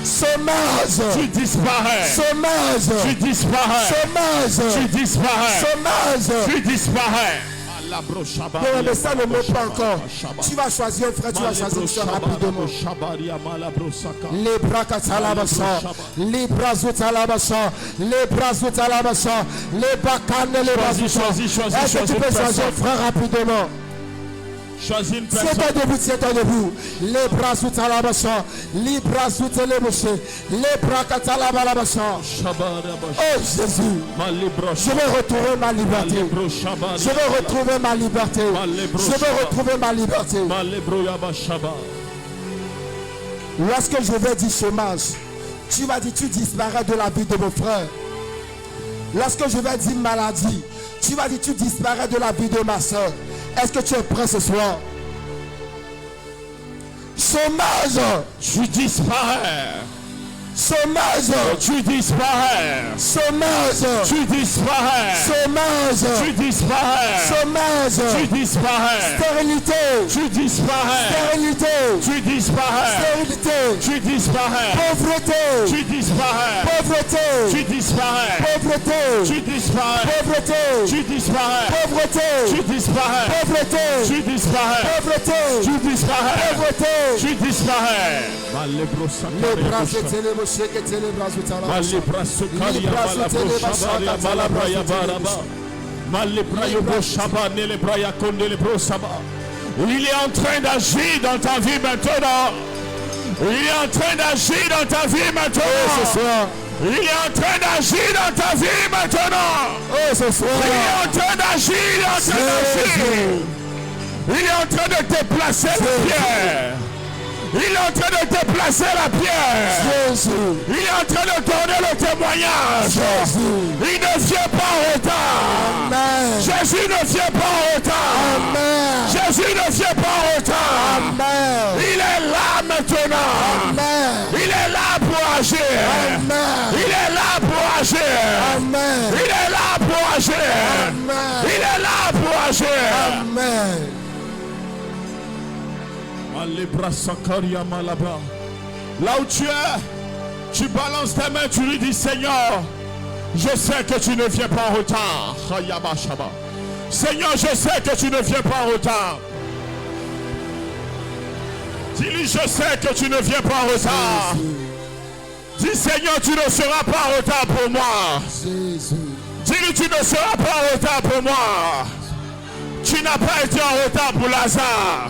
chômage, Tu disparais. chômage, Tu disparais. chômage, Tu disparais. chômage. Tu disparais. Non, mais ça ne monte pas encore. Tu vas choisir un frère, tu vas choisir une soeur rapidement. Les bras katalabasa, les bras outalabasa, les bras outalabasa, les bacanes, les bras. Est-ce que tu peux choisir un frère rapidement? Choisis une Tiens-toi personne. debout, tiens-toi debout. Les bras sous talabasa, les bras sous telebouché, les bras katalabalabasa. Oh Jésus, je vais retrouver ma liberté. Je vais retrouver ma liberté. Je vais retrouver ma liberté. Lorsque je vais dire chômage, tu vas dire tu disparais de la vie de mon frère. Lorsque je vais dire maladie, tu vas dire tu disparais de la vie de ma soeur. Est-ce que tu es prêt ce soir? Chômage, Tu disparais. chômage, Tu disparais. chômage, Tu disparais. chômage, Tu disparais. chômage, Tu disparais. stérilité, Tu disparais. stérilité, Tu disparais. stérilité, Tu disparais. pauvreté, Tu disparais. pauvreté, Tu disparais. pauvreté, Tu disparais. pauvreté, Tu disparais. pauvreté, Tu disparais. pauvreté, Tu disparais. pauvreté, Tu disparais. pauvreté. Tu disparais. Les bras étaient les mochés qui étaient les bras sous ta Il est en train d'agir dans ta vie maintenant. Il est en train d'agir dans ta vie maintenant. ce soir. Il est en train d'agir dans ta vie maintenant. Oh, ce soir. Il est en train d'agir, il est en train d'agir. Il est en train de déplacer la pierre. Il est en train de déplacer la pierre. Jésus. Il est en train de donner le témoignage. Jésus. Il ne vient pas en retard. Amen. Jésus ne vient pas en retard. Amen. Jésus ne vient pas en retard. Amen. Il est là maintenant. Amen. Il est là pour agir. Amen. Il est là pour agir. Amen. Il est là pour agir. Amen. Il est là pour agir. Amen. Là où tu es, Tu balances tes mains, tu lui dis, Seigneur, je sais que tu ne viens pas en retard. Seigneur, je sais que tu ne viens pas en retard. Dis-lui, je sais que tu ne viens pas en retard. Dis, Seigneur, tu ne seras pas en retard pour moi. Dis-lui, tu ne seras pas en retard pour moi. Tu n'as pas été en retard pour Lazare.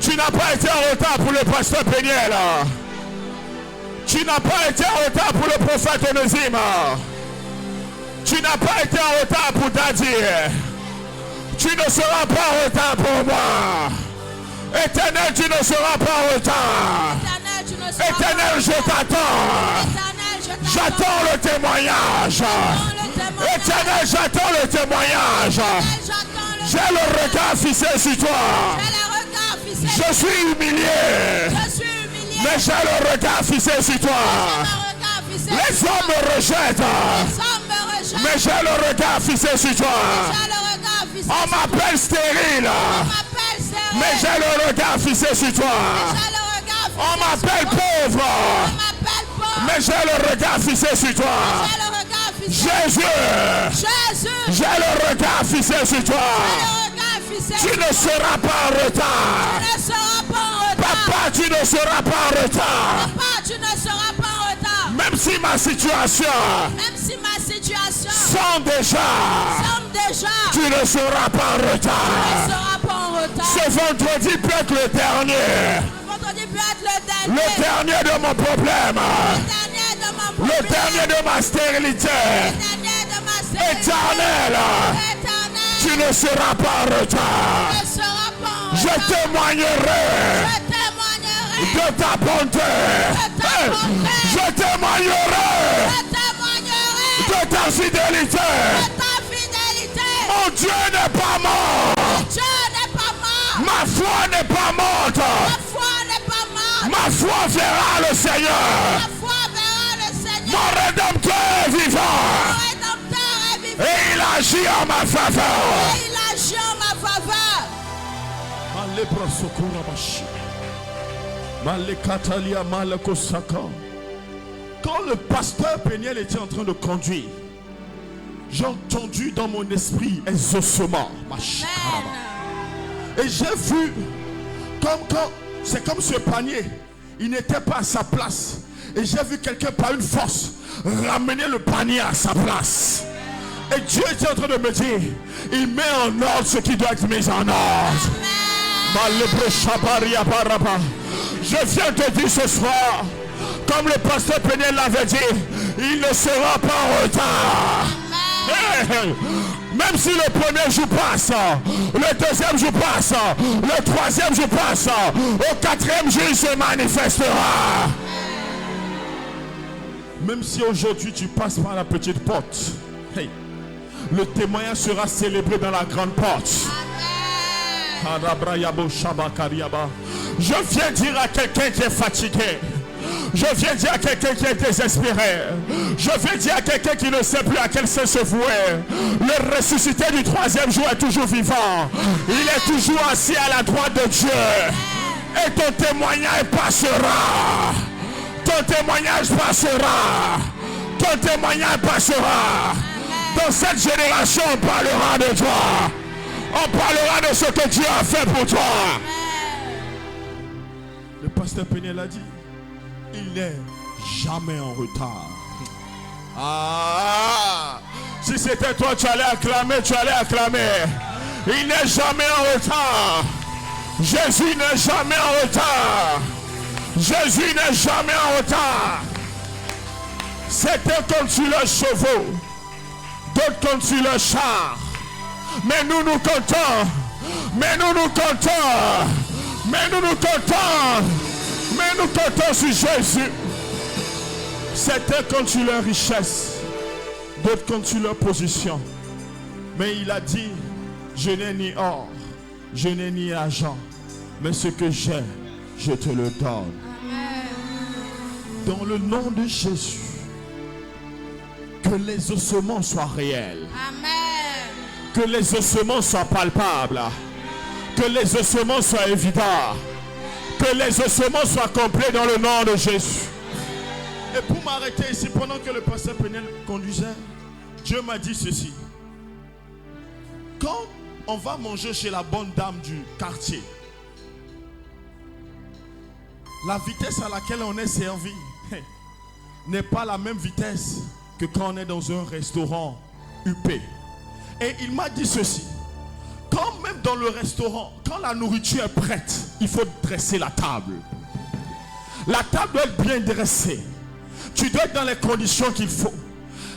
Tu n'as pas été en retard pour le pasteur Péniel. Tu n'as pas été en retard pour le prophète Onésime. Tu n'as pas été en retard pour Dadir. Tu ne seras pas en retard pour moi. Éternel, tu ne seras pas en retard. Éternel, je t'attends. J'attends le témoignage. Éternel, j'attends le témoignage. J'ai le regard fixé sur toi. Je suis humilié. Mais j'ai le regard fixé sur toi. Les hommes me rejettent. Mais j'ai le regard fixé sur toi. On m'appelle stérile. Mais j'ai le regard fixé sur toi. On m'appelle pauvre. Mais j'ai le regard fixé sur toi. Jésus, j'ai le regard fixé sur toi. Tu ne seras pas en retard. Papa, tu ne seras pas en retard. Même si ma situation semble déjà, tu ne seras pas en retard. Ce vendredi peut être le dernier. Le dernier de mon problème. Le dernier de ma stérilité. Éternel, tu ne seras pas en retard. Je témoignerai de ta bonté. Je témoignerai de ta fidélité. Mon Dieu n'est pas mort. Ma foi n'est pas morte. Ma foi verra le Seigneur. Mon Rédempteur est vivant. Et il agit en ma faveur. Quand le pasteur Péniel était en train de conduire, j'ai entendu dans mon esprit exaucement. Et j'ai vu c'est comme ce panier, il n'était pas à sa place. Et j'ai vu quelqu'un par une force ramener le panier à sa place. Et Dieu était en train de me dire, il met en ordre ce qui doit être mis en ordre. Je viens te dire ce soir, comme le pasteur Péniel l'avait dit, il ne sera pas en retard. Même si le premier jour passe, le deuxième jour passe, le troisième jour passe, au quatrième jour il se manifestera. Même si aujourd'hui tu passes par la petite porte, le témoignage sera célébré dans la grande porte. Je viens dire à quelqu'un qui est fatigué. Je viens dire à quelqu'un qui est désespéré. Je viens dire à quelqu'un qui ne sait plus à quel sens se vouer. Le ressuscité du troisième jour est toujours vivant. Il est toujours assis à la droite de Dieu. Et ton témoignage passera. Ton témoignage passera. Ton témoignage passera. Dans cette génération, on parlera de toi. On parlera de ce que Dieu a fait pour toi. Le pasteur Péniel a dit, il n'est jamais en retard. Si c'était toi, tu allais acclamer, Il n'est jamais en retard. Jésus n'est jamais en retard. Jésus n'est jamais en retard. C'était comme sur le chevaux, d'autres comme sur le char. Mais nous nous comptons. Mais nous nous comptons. Mais nous nous comptons. Mais nous comptons sur Jésus. C'était comme sur leur richesse, d'autres comme sur leur position. Mais il a dit, je n'ai ni or, je n'ai ni argent, mais ce que j'ai, je te le donne. Amen. Dans le nom de Jésus, que les ossements soient réels. Amen. Que les ossements soient palpables. Que les ossements soient évidents. Que les ossements soient complets dans le nom de Jésus. Et pour m'arrêter ici, pendant que le pasteur Penel conduisait, Dieu m'a dit ceci. Quand on va manger chez la bonne dame du quartier, la vitesse à laquelle on est servi n'est pas la même vitesse que quand on est dans un restaurant huppé. Et il m'a dit ceci. Quand même dans le restaurant, quand la nourriture est prête, il faut dresser la table. La table doit être bien dressée. Tu dois être dans les conditions qu'il faut.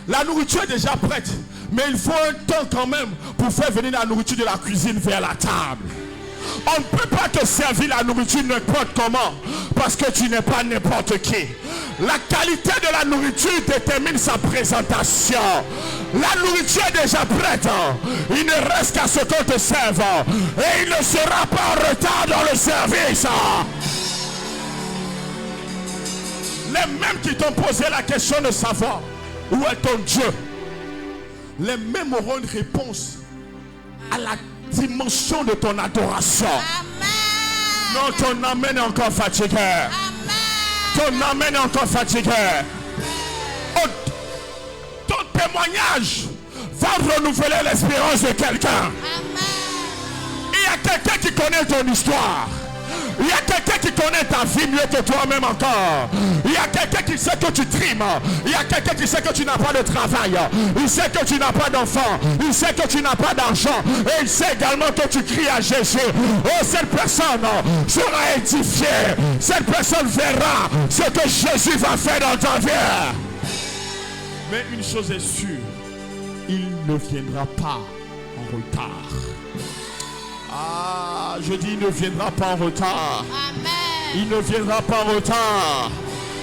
La nourriture est déjà prête, mais il faut un temps quand même pour faire venir la nourriture de la cuisine vers la table. On ne peut pas te servir la nourriture n'importe comment, parce que tu n'es pas n'importe qui. La qualité de la nourriture détermine sa présentation. La nourriture est déjà prête. Il ne reste qu'à ce qu'on te serve. Et il ne sera pas en retard dans le service. Les mêmes qui t'ont posé la question de savoir où est ton Dieu, les mêmes auront une réponse à la dimension de ton adoration. Amen. Non, ton amen est encore fatigué. Amen. Ton amen est encore fatigué. Oh, ton témoignage va renouveler l'espérance de quelqu'un. Il y a quelqu'un qui connaît ton histoire. Il y a quelqu'un qui connaît ta vie mieux que toi-même encore. Il y a quelqu'un qui sait que tu trimes. Il y a quelqu'un qui sait que tu n'as pas de travail. Il sait que tu n'as pas d'enfant. Il sait que tu n'as pas d'argent. Et il sait également que tu cries à Jésus. Oh, cette personne sera édifiée. Cette personne verra ce que Jésus va faire dans ta vie. Mais une chose est sûre, il ne viendra pas en retard. Ah, je dis, il ne viendra pas en retard. Amen. Il ne viendra pas en retard.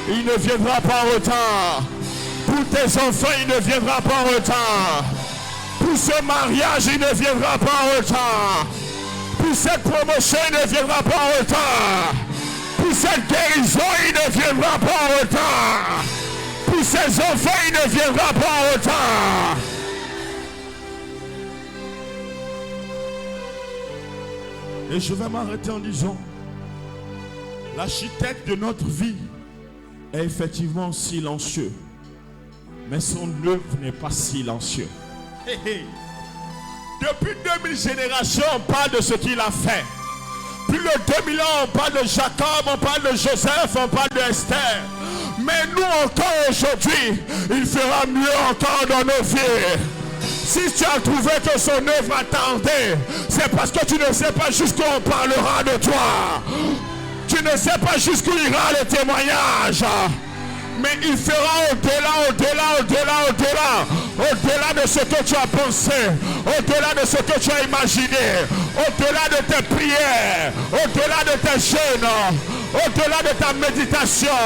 Il ne viendra pas en retard. Pour tes enfants, il ne viendra pas en retard. Pour ce mariage, il ne viendra pas en retard. Pour cette promotion, il ne viendra pas en retard. Pour cette guérison, il ne viendra pas en retard. Pour ses enfants, il ne viendra pas en retard. Et je vais m'arrêter en disant, l'architecte de notre vie est effectivement silencieux, mais son œuvre n'est pas silencieux. Depuis 2000 générations, on parle de ce qu'il a fait. Plus de 2000 ans, on parle de Jacob, on parle de Joseph, on parle de Esther. Mais nous encore aujourd'hui, il fera mieux encore dans nos vies. Si tu as trouvé que son œuvre a tardé, c'est parce que tu ne sais pas jusqu'où on parlera de toi. Tu ne sais pas jusqu'où ira le témoignage. Mais il fera au-delà de ce que tu as pensé, au-delà de ce que tu as imaginé, au-delà de tes prières, au-delà de tes jeûnes, au-delà de ta méditation,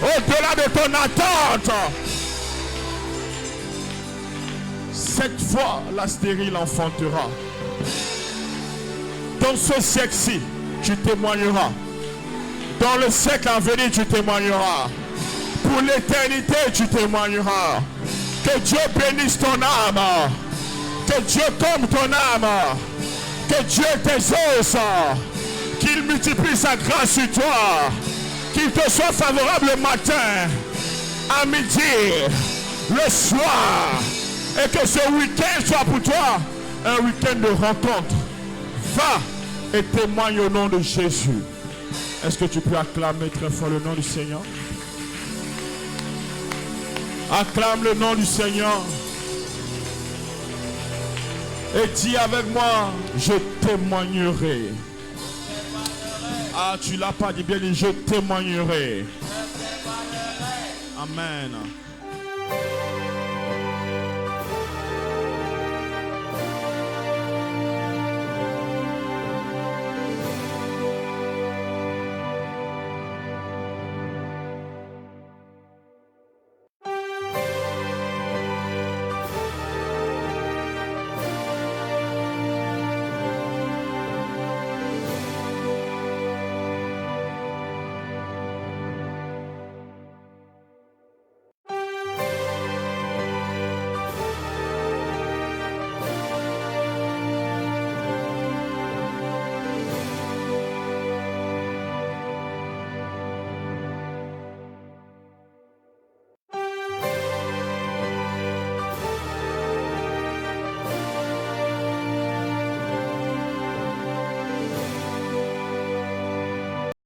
au-delà de ton attente. Cette fois, la stérile enfantera. Dans ce siècle-ci, tu témoigneras. Dans le siècle à venir, tu témoigneras. Pour l'éternité, tu témoigneras. Que Dieu bénisse ton âme. Que Dieu comble ton âme. Que Dieu t'exauce. Qu'il multiplie sa grâce sur toi. Qu'il te soit favorable le matin, à midi, le soir. Et que ce week-end soit pour toi un week-end de rencontre. Va et témoigne au nom de Jésus. Est-ce que tu peux acclamer très fort le nom du Seigneur? Acclame le nom du Seigneur. Et dis avec moi, je témoignerai. Ah, tu l'as pas dit, bien dit, je témoignerai. Amen.